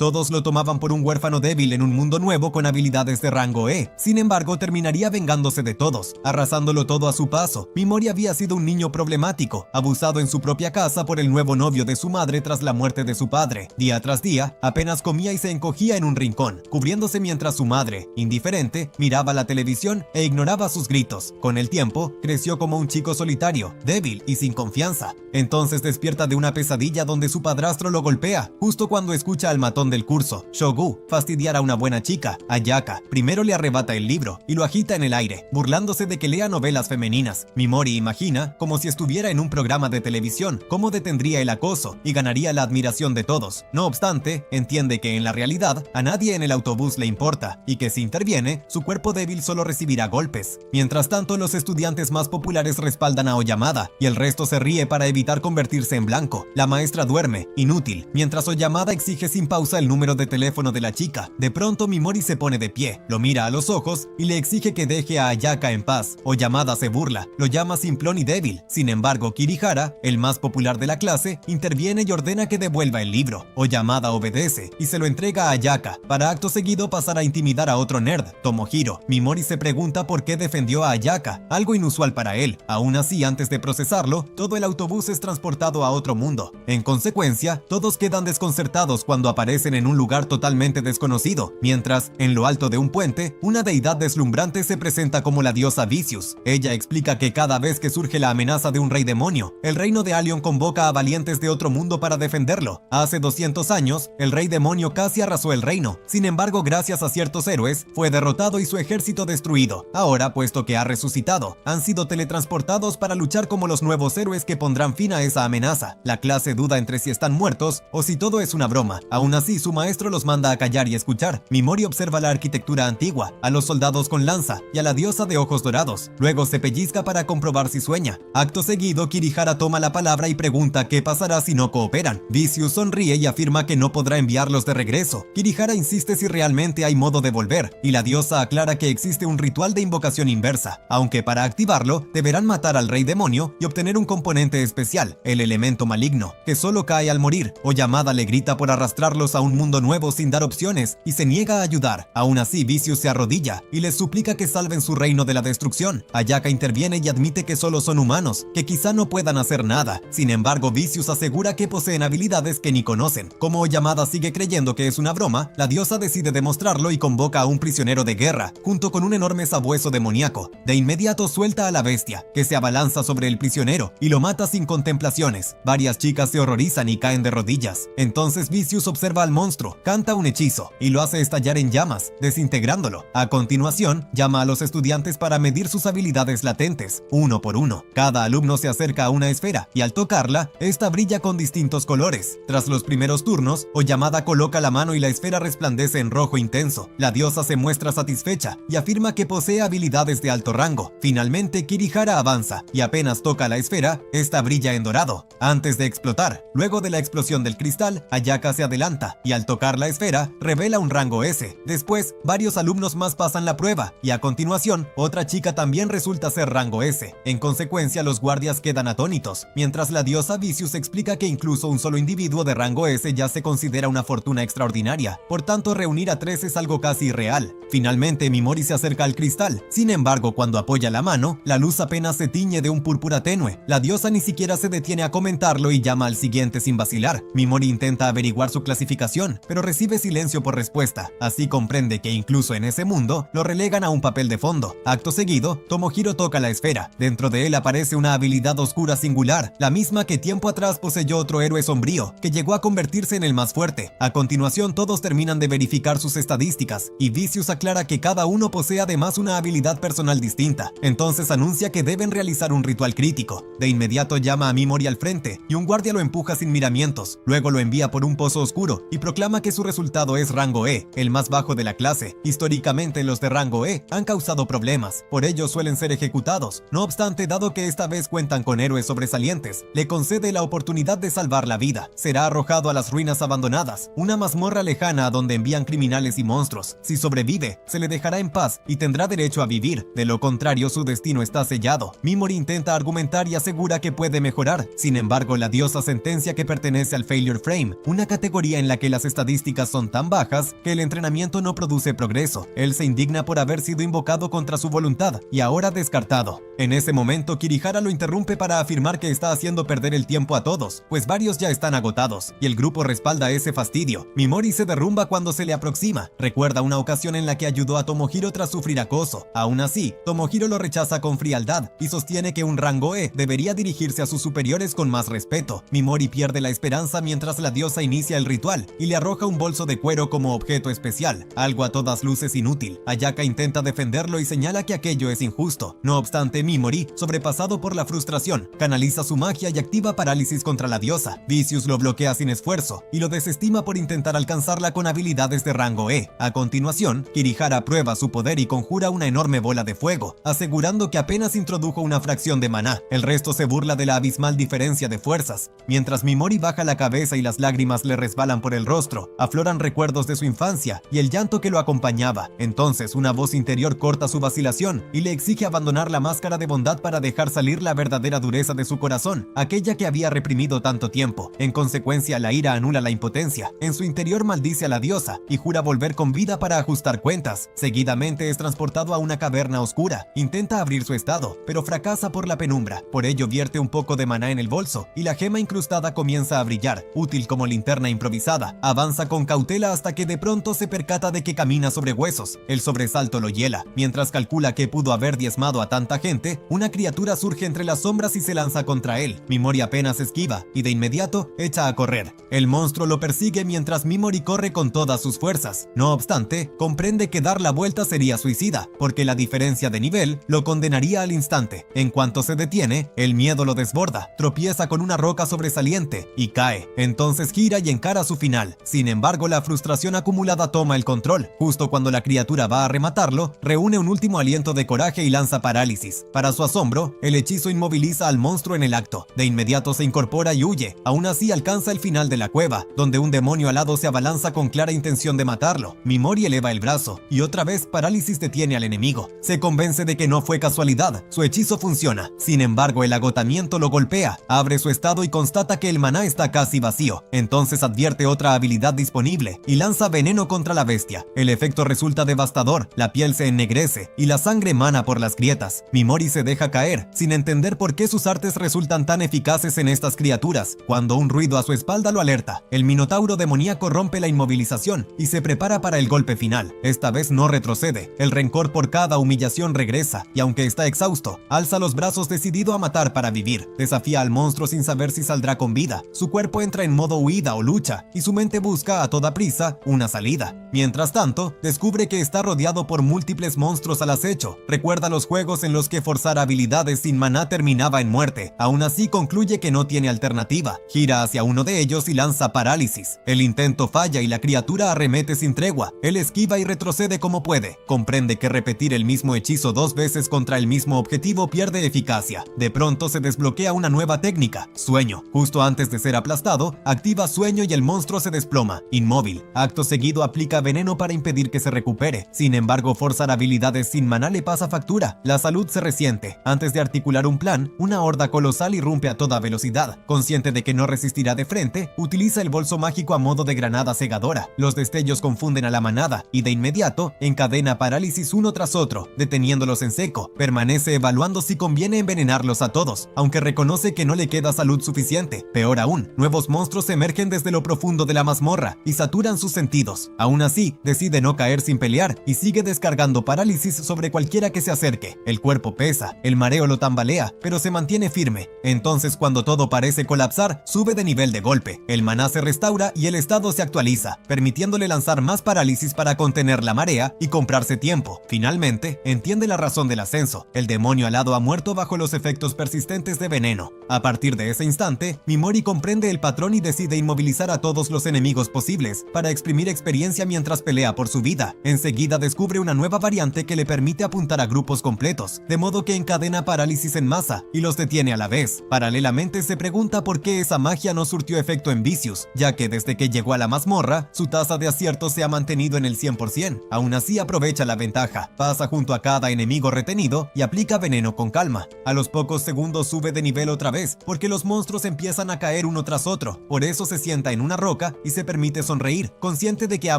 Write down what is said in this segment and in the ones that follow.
Todos lo tomaban por un huérfano débil en un mundo nuevo con habilidades de rango E. Sin embargo, terminaría vengándose de todos, arrasándolo todo a su paso. Mimori había sido un niño problemático, abusado en su propia casa por el nuevo novio de su madre tras la muerte de su padre. Día tras día, apenas comía y se encogía en un rincón, cubriéndose mientras su madre, indiferente, miraba la televisión e ignoraba sus gritos. Con el tiempo, creció como un chico solitario, débil y sin confianza. Entonces despierta de una pesadilla donde su padrastro lo golpea, justo cuando escucha al matón del curso, Shogu, fastidiar a una buena chica, Ayaka. Primero le arrebata el libro y lo agita en el aire, burlándose de que lea novelas femeninas. Mimori imagina, como si estuviera en un programa de televisión, cómo detendría el acoso y ganaría la admiración de todos. No obstante, entiende que en la realidad a nadie en el autobús le importa y que si interviene, su cuerpo débil solo recibirá golpes. Mientras tanto, los estudiantes más populares respaldan a Oyamada y el resto se ríe para evitar convertirse en blanco. La maestra duerme, inútil, mientras Oyamada exige sin pausa el número de teléfono de la chica. De pronto Mimori se pone de pie, lo mira a los ojos y le exige que deje a Ayaka en paz. Oyamada se burla, lo llama simplón y débil. Sin embargo, Kirihara, el más popular de la clase, interviene y ordena que devuelva el libro. Oyamada obedece y se lo entrega a Ayaka, para acto seguido pasar a intimidar a otro nerd, Tomohiro. Mimori se pregunta por qué defendió a Ayaka, algo inusual para él. Aún así, antes de procesarlo, todo el autobús es transportado a otro mundo. En consecuencia, todos quedan desconcertados cuando aparecen en un lugar totalmente desconocido, mientras, en lo alto de un puente, una deidad deslumbrante se presenta como la diosa Vicious. Ella explica que cada vez que surge la amenaza de un rey demonio, el reino de Alion convoca a valientes de otro mundo para defenderlo. Hace 200 años, el rey demonio casi arrasó el reino. Sin embargo, gracias a ciertos héroes, fue derrotado y su ejército destruido. Ahora, puesto que ha resucitado, han sido teletransportados para luchar como los nuevos héroes que pondrán fin a esa amenaza. La clase duda entre si están muertos o si todo es una broma. Aún así, su maestro los manda a callar y escuchar. Mimori observa la arquitectura antigua, a los soldados con lanza y a la diosa de ojos dorados. Luego se pellizca para comprobar si sueña. Acto seguido, Kirihara toma la palabra y pregunta qué pasará si no cooperan. Vicious sonríe y afirma que no podrá enviarlos de regreso. Kirihara insiste si realmente hay modo de volver, y la diosa aclara que existe un ritual de invocación inversa, aunque para activarlo deberán matar al rey demonio y obtener un componente especial, el elemento maligno, que solo cae al morir. Oyamada le grita por arrastrarlos a un mundo nuevo sin dar opciones y se niega a ayudar. Aún así, Vicious se arrodilla y les suplica que salven su reino de la destrucción. Ayaka interviene y admite que solo son humanos, que quizá no puedan hacer nada. Sin embargo, Vicious asegura que poseen habilidades que ni conocen. Como Oyamada sigue creyendo que es una broma, la diosa decide demostrarlo y convoca a un prisionero de guerra, junto con un enorme sabueso demoníaco. De inmediato suelta a la bestia, que se abalanza sobre el prisionero y lo mata sin contemplaciones. Varias chicas se horrorizan y caen de rodillas. Entonces Vicious observa al monstruo, canta un hechizo y lo hace estallar en llamas, desintegrándolo. A continuación, llama a los estudiantes para medir sus habilidades latentes, uno por uno. Cada alumno se acerca a una esfera y al tocarla, esta brilla con distintos colores. Tras los primeros turnos, Oyamada coloca la mano y la esfera resplandece en rojo intenso. La diosa se muestra satisfecha y afirma que posee habilidades de alto rango. Finalmente, Kirihara avanza y apenas toca la esfera, esta brilla en dorado, antes de explotar. Luego de la explosión del cristal, Ayaka se adelanta y al tocar la esfera, revela un rango S. Después, varios alumnos más pasan la prueba y a continuación, otra chica también resulta ser rango S. En consecuencia, los guardias quedan atónitos, mientras la diosa Vicious explica que incluso un solo individuo de rango S ya se considera una fortuna extraordinaria. Por tanto, reunir a 3 es algo casi irreal. Finalmente, Mimori se acerca al cristal. Sin embargo, cuando apoya la mano, la luz apenas se tiñe de un púrpura tenue. La diosa ni siquiera se detiene a comentarlo y llama al siguiente sin vacilar. Mimori intenta averiguar su clasificación, pero recibe silencio por respuesta. Así comprende que incluso en ese mundo, lo relegan a un papel de fondo. Acto seguido, Tomohiro toca la esfera. Dentro de él aparece una habilidad oscura singular, la misma que tiempo atrás poseyó otro héroe sombrío, que llegó a convertirse en el más fuerte. A continuación, todos terminan de verificar sus estadísticas, y Vicious aclara que cada uno posee además una habilidad personal distinta. Entonces anuncia que deben realizar un ritual crítico. De inmediato llama a Mimori al frente, y un guardia lo empuja sin miramientos. Luego lo envía por un pozo oscuro, y proclama que su resultado es rango E, el más bajo de la clase. Históricamente, los de rango E han causado problemas, por ello suelen ser ejecutados. No obstante, dado que esta vez cuentan con héroes sobresalientes, le concede la oportunidad de salvar la vida. Será arrojado a las ruinas abandonadas, una mazmorra lejana a donde envían criminales y monstruos. Si sobrevive, se le dejará en paz y tendrá derecho a vivir. De lo contrario, su destino está sellado. Mimori intenta argumentar y asegura que puede mejorar. Sin embargo, la diosa sentencia que pertenece al Failure Frame, una categoría en la que las estadísticas son tan bajas que el entrenamiento no produce progreso. Él se indigna por haber sido invocado contra su voluntad y ahora descartado. En ese momento, Kirihara lo interrumpe para afirmar que está haciendo perder el tiempo a todos, pues varios ya están agotados, y el grupo respalda ese fastidio. Mimori se derrumba cuando se le aproxima. Recuerda una ocasión en la que ayudó a Tomohiro tras sufrir acoso. Aún así, Tomohiro lo rechaza con frialdad y sostiene que un rango E debería dirigirse a sus superiores con más respeto. Mimori pierde la esperanza mientras la diosa inicia el ritual y le arroja un bolso de cuero como objeto especial, algo a todas luces inútil. Ayaka intenta defenderlo y señala que aquello es injusto. No obstante, Mimori, sobrepasado por la frustración, canaliza su magia y activa parálisis contra la diosa. Vicious lo bloquea sin esfuerzo y lo desestima por intentar alcanzarla con habilidades de rango E. A continuación, Kirihara prueba su poder y conjura una enorme bola de fuego, asegurando que apenas introdujo una fracción de maná. El resto se burla de la abismal diferencia de fuerzas. Mientras Mimori baja la cabeza y las lágrimas le resbalan por el rostro, afloran recuerdos de su infancia y el llanto que lo acompañaba. Entonces, una voz interior corta su vacilación y le exige abandonar la máscara de bondad para dejar salir la verdadera dureza de su corazón, aquella que había reprimido tanto tiempo. En consecuencia, la ira anula la impotencia. En su interior maldice a la diosa y jura volver con vida para ajustar cuentas. Seguidamente es transportado a una caverna oscura. Intenta abrir su estado, pero fracasa por la penumbra. Por ello vierte un poco de maná en el bolso y la gema incrustada comienza a brillar, útil como linterna improvisada. Avanza con cautela hasta que de pronto se percata de que camina sobre huesos. El sobresalto lo hiela. Mientras calcula que pudo haber diezmado a tanta gente, una criatura surge entre las sombras y se lanza contra él. Mimori apenas esquiva y de inmediato echa a correr. El monstruo lo persigue mientras Mimori corre con todas sus fuerzas. No obstante, comprende que dar la vuelta sería suicida, porque la diferencia de nivel lo condenaría al instante. En cuanto se detiene, el miedo lo desborda, tropieza con una roca sobresaliente y cae. Entonces gira y encara su final. Sin embargo, la frustración acumulada toma el control. Justo cuando la criatura va a rematarlo, reúne un último aliento de coraje y lanza parálisis. Para su asombro, el hechizo inmoviliza al monstruo en el acto. De inmediato se incorpora y huye. Aún así alcanza el final de la cueva, donde un demonio alado se abalanza con clara intención de matarlo. Mimori eleva el brazo y otra vez parálisis detiene al enemigo. Se convence de que no fue casualidad, su hechizo funciona. Sin embargo, el agotamiento lo golpea, abre su estado y constata que el maná está casi vacío. Entonces advierte otra habilidad disponible y lanza veneno contra la bestia. El efecto resulta devastador, la piel se ennegrece y la sangre mana por las grietas. Mimori se deja caer, sin entender por qué sus artes resultan tan eficaces en estas criaturas, cuando un ruido a su espalda lo alerta. El minotauro demoníaco rompe la inmovilización y se prepara para el golpe final. Esta vez no retrocede, el rencor por cada humillación regresa, y aunque está exhausto, alza los brazos decidido a matar para vivir. Desafía al monstruo sin saber si saldrá con vida. Su cuerpo entra en modo huida o lucha, y su mente busca a toda prisa una salida. Mientras tanto, descubre que está rodeado por múltiples monstruos al acecho. Recuerda los juegos en los que forzar habilidades sin maná terminaba en muerte. Aún así concluye que no tiene alternativa. Gira hacia uno de ellos y lanza parálisis. El intento falla y la criatura arremete sin tregua. Él esquiva y retrocede como puede. Comprende que repetir el mismo hechizo 2 veces contra el mismo objetivo pierde eficacia. De pronto se desbloquea una nueva técnica, sueño. Justo antes de ser aplastado, activa sueño y el monstruo se desploma, inmóvil. Acto seguido aplica veneno para impedir que se recupere. Sin embargo, forzar habilidades sin maná le pasa factura. La salud se resiente. Antes de articular un plan, una horda colosal irrumpe a toda velocidad. Consciente de que no resistirá de frente, utiliza el bolso mágico a modo de granada cegadora. Los destellos confunden a la manada y de inmediato encadena parálisis uno tras otro, deteniéndolos en seco. Permanece evaluando si conviene envenenarlos a todos, aunque reconoce que no le queda salud suficiente. Peor aún, nuevos monstruos emergen desde lo profundo de la mazmorra y saturan sus sentidos. Aún así, decide no caer sin pelear y sigue descargando parálisis sobre cualquiera que se acerque. El cuerpo pesa, el mareo lo tambalea, pero se mantiene firme. Entonces, cuando todo parece colapsar, sube de nivel de golpe. El maná se restaura y el estado se actualiza, permitiéndole lanzar más parálisis para contener la marea y comprarse tiempo. Finalmente, entiende la razón del ascenso. El demonio alado ha muerto bajo los efectos persistentes de veneno. A partir de ese instante, Mimori comprende el patrón y decide inmovilizar a todos los enemigos posibles para exprimir experiencia mientras pelea por su vida. Enseguida descubre una nueva variante que le permite apuntar a grupos completos, de modo hechizo que encadena parálisis en masa y los detiene a la vez. Paralelamente se pregunta por qué esa magia no surtió efecto en Vicious, ya que desde que llegó a la mazmorra, su tasa de acierto se ha mantenido en el 100%. Aún así aprovecha la ventaja, pasa junto a cada enemigo retenido y aplica veneno con calma. A los pocos segundos sube de nivel otra vez, porque los monstruos empiezan a caer uno tras otro. Por eso se sienta en una roca y se permite sonreír, consciente de que ha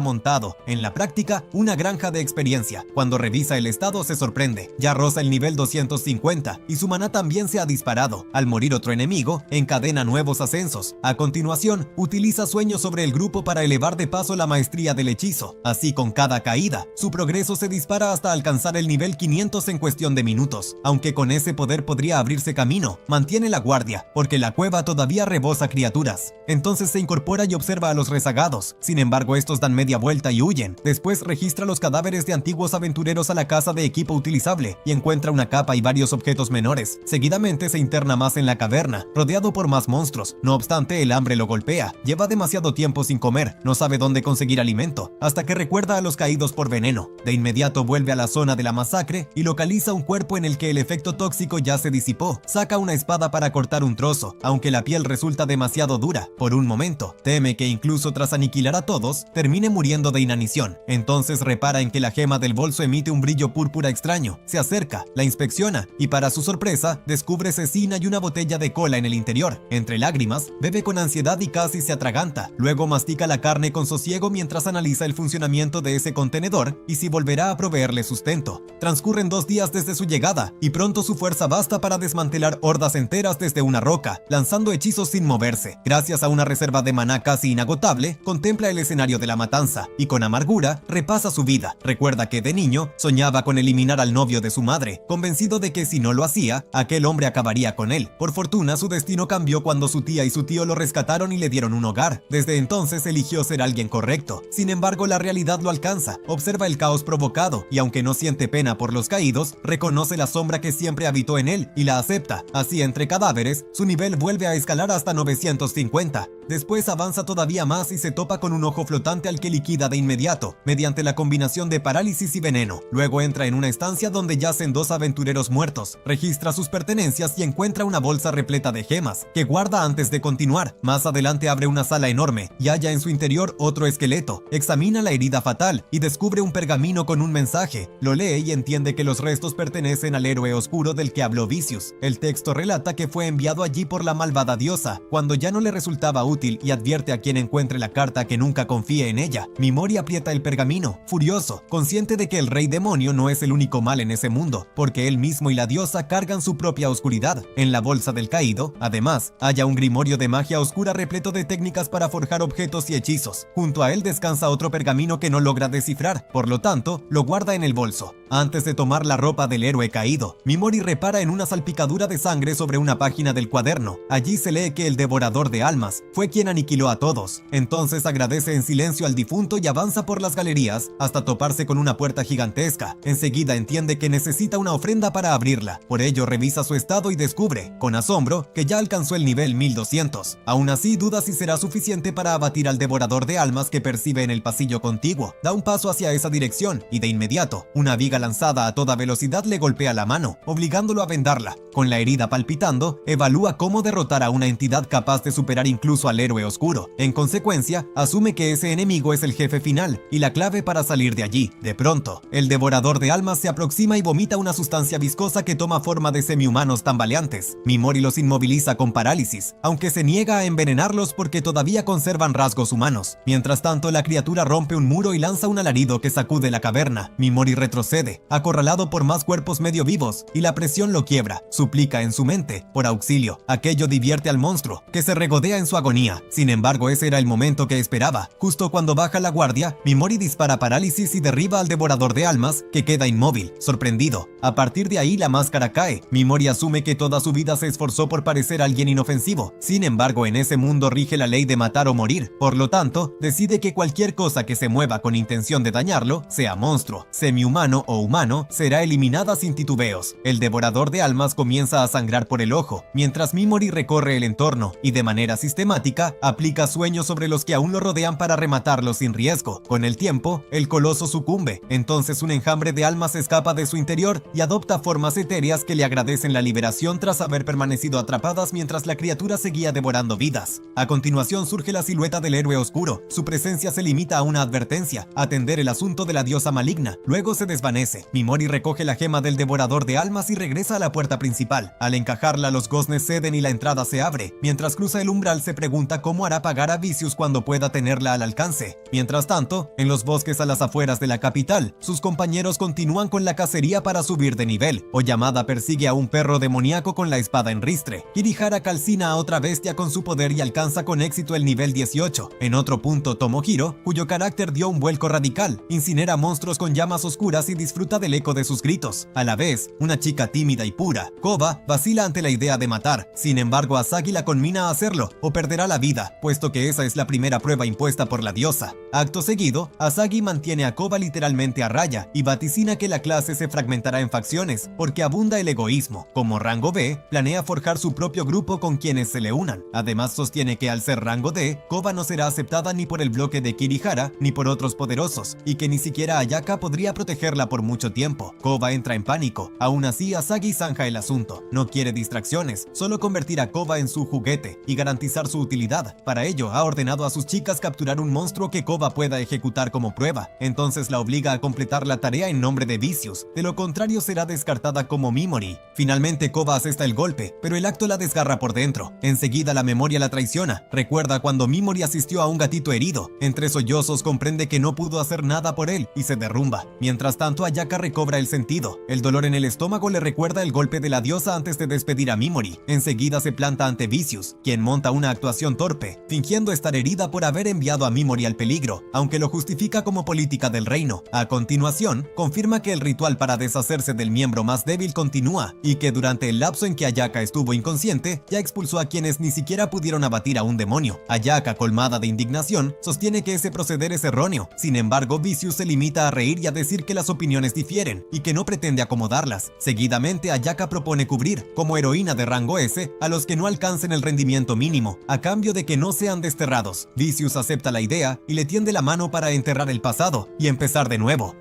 montado, en la práctica, una granja de experiencia. Cuando revisa el estado se sorprende, ya roza el nivel 250 y su maná también se ha disparado. Al morir otro enemigo, encadena nuevos ascensos. A continuación, utiliza sueños sobre el grupo para elevar de paso la maestría del hechizo. Así, con cada caída, su progreso se dispara hasta alcanzar el nivel 500 en cuestión de minutos. Aunque con ese poder podría abrirse camino, mantiene la guardia, porque la cueva todavía rebosa criaturas. Entonces se incorpora y observa a los rezagados. Sin embargo, estos dan media vuelta y huyen. Después registra los cadáveres de antiguos aventureros a la casa de equipo utilizable y encuentra una capa y varios objetos menores. Seguidamente se interna más en la caverna, rodeado por más monstruos. No obstante, el hambre lo golpea. Lleva demasiado tiempo sin comer, no sabe dónde conseguir alimento, hasta que recuerda a los caídos por veneno. De inmediato vuelve a la zona de la masacre y localiza un cuerpo en el que el efecto tóxico ya se disipó. Saca una espada para cortar un trozo, aunque la piel resulta demasiado dura. Por un momento, teme que incluso tras aniquilar a todos, termine muriendo de inanición. Entonces repara en que la gema del bolso emite un brillo púrpura extraño. Se acerca, la inspecciona y para su sorpresa, descubre cecina y una botella de cola en el interior. Entre lágrimas, bebe con ansiedad y casi se atraganta. Luego mastica la carne con sosiego mientras analiza el funcionamiento de ese contenedor y si volverá a proveerle sustento. Transcurren 2 días desde su llegada y pronto su fuerza basta para desmantelar hordas enteras desde una roca, lanzando hechizos sin moverse. Gracias a una reserva de maná casi inagotable, contempla el escenario de la matanza y con amargura repasa su vida. Recuerda que de niño soñaba con eliminar al novio de su madre, convencido de que si no lo hacía, aquel hombre acabaría con él. Por fortuna, su destino cambió cuando su tía y su tío lo rescataron y le dieron un hogar. Desde entonces eligió ser alguien correcto. Sin embargo, la realidad lo alcanza. Observa el caos provocado y aunque no siente pena por los caídos, reconoce la sombra que siempre habitó en él y la acepta. Así, entre cadáveres, su nivel vuelve a escalar hasta 950. Después avanza todavía más y se topa con un ojo flotante al que liquida de inmediato, mediante la combinación de parálisis y veneno. Luego entra en una estancia donde yacen 2 aventureros muertos, registra sus pertenencias y encuentra una bolsa repleta de gemas, que guarda antes de continuar. Más adelante abre una sala enorme y halla en su interior otro esqueleto. Examina la herida fatal y descubre un pergamino con un mensaje. Lo lee y entiende que los restos pertenecen al héroe oscuro del que habló Vicious. El texto relata que fue enviado allí por la malvada diosa, cuando ya no le resultaba útil y advierte a quien encuentre la carta que nunca confíe en ella. Mimori aprieta el pergamino, furioso, consciente de que el rey demonio no es el único mal en ese mundo, porque él mismo y la diosa cargan su propia oscuridad. En la bolsa del caído, además, halla un grimorio de magia oscura repleto de técnicas para forjar objetos y hechizos. Junto a él descansa otro pergamino que no logra descifrar, por lo tanto, lo guarda en el bolso. Antes de tomar la ropa del héroe caído, Mimori repara en una salpicadura de sangre sobre una página del cuaderno. Allí se lee que el devorador de almas fue quien aniquiló a todos. Entonces agradece en silencio al difunto y avanza por las galerías hasta toparse con una puerta gigantesca. Enseguida entiende que necesita una ofrenda para abrirla. Por ello revisa su estado y descubre, con asombro, que ya alcanzó el nivel 1200. Aún así duda si será suficiente para abatir al devorador de almas que percibe en el pasillo contiguo. Da un paso hacia esa dirección y de inmediato, una viga lanzada a toda velocidad le golpea la mano, obligándolo a vendarla. Con la herida palpitando, evalúa cómo derrotar a una entidad capaz de superar incluso al héroe oscuro. En consecuencia, asume que ese enemigo es el jefe final y la clave para salir de allí. De pronto, el devorador de almas se aproxima y vomita una sustancia viscosa que toma forma de semihumanos tambaleantes. Mimori los inmoviliza con parálisis, aunque se niega a envenenarlos porque todavía conservan rasgos humanos. Mientras tanto, la criatura rompe un muro y lanza un alarido que sacude la caverna. Mimori retrocede, acorralado por más cuerpos medio vivos, y la presión lo quiebra. Suplica en su mente por auxilio. Aquello divierte al monstruo, que se regodea en su agonía. Sin embargo, ese era el momento que esperaba. Justo cuando baja la guardia, Mimori dispara parálisis y derriba al devorador de almas, que queda inmóvil, sorprendido. A partir de ahí, la máscara cae. Mimori asume que toda su vida se esforzó por parecer alguien inofensivo. Sin embargo, en ese mundo rige la ley de matar o morir. Por lo tanto, decide que cualquier cosa que se mueva con intención de dañarlo, sea monstruo, semihumano o o humano, será eliminada sin titubeos. El devorador de almas comienza a sangrar por el ojo, mientras Mimori recorre el entorno y de manera sistemática aplica sueños sobre los que aún lo rodean para rematarlos sin riesgo. Con el tiempo, el coloso sucumbe, entonces un enjambre de almas escapa de su interior y adopta formas etéreas que le agradecen la liberación tras haber permanecido atrapadas mientras la criatura seguía devorando vidas. A continuación surge la silueta del héroe oscuro. Su presencia se limita a una advertencia: atender el asunto de la diosa maligna. Luego se desvanece. Mimori recoge la gema del devorador de almas y regresa a la puerta principal. Al encajarla, los goznes ceden y la entrada se abre. Mientras cruza el umbral, se pregunta cómo hará pagar a Vicious cuando pueda tenerla al alcance. Mientras tanto, en los bosques a las afueras de la capital, sus compañeros continúan con la cacería para subir de nivel. Oyamada persigue a un perro demoníaco con la espada en ristre. Kirihara calcina a otra bestia con su poder y alcanza con éxito el nivel 18. En otro punto, Tomohiro, cuyo carácter dio un vuelco radical, incinera monstruos con llamas oscuras y disfruta del eco de sus gritos. A la vez, una chica tímida y pura, Koba, vacila ante la idea de matar. Sin embargo, Asagi la conmina a hacerlo o perderá la vida, puesto que esa es la primera prueba impuesta por la diosa. Acto seguido, Asagi mantiene a Koba literalmente a raya y vaticina que la clase se fragmentará en facciones porque abunda el egoísmo. Como rango B, planea forjar su propio grupo con quienes se le unan. Además, sostiene que al ser rango D, Koba no será aceptada ni por el bloque de Kirihara ni por otros poderosos, y que ni siquiera Ayaka podría protegerla por mucho tiempo. Koba entra en pánico. Aún así, Asagi zanja el asunto. No quiere distracciones, solo convertir a Koba en su juguete y garantizar su utilidad. Para ello, ha ordenado a sus chicas capturar un monstruo que Koba pueda ejecutar como prueba. Entonces la obliga a completar la tarea en nombre de Vicious, de lo contrario será descartada como Mimori. Finalmente Koba asesta el golpe, pero el acto la desgarra por dentro. Enseguida la memoria la traiciona. Recuerda cuando Mimori asistió a un gatito herido. Entre sollozos comprende que no pudo hacer nada por él y se derrumba. Mientras tanto, Ayaka recobra el sentido. El dolor en el estómago le recuerda el golpe de la diosa antes de despedir a Mimori. Enseguida se planta ante Vicious, quien monta una actuación torpe, fingiendo estar herida por haber enviado a Mimori al peligro, aunque lo justifica como política del reino. A continuación, confirma que el ritual para deshacerse del miembro más débil continúa, y que durante el lapso en que Ayaka estuvo inconsciente, ya expulsó a quienes ni siquiera pudieron abatir a un demonio. Ayaka, colmada de indignación, sostiene que ese proceder es erróneo. Sin embargo, Vicious se limita a reír y a decir que las opiniones difieren, y que no pretende acomodarlas. Seguidamente, Ayaka propone cubrir, como heroína de rango S, a los que no alcancen el rendimiento mínimo, a cambio de que no sean desterrados. Vicious acepta la idea y le tiende la mano para enterrar el pasado y empezar de nuevo.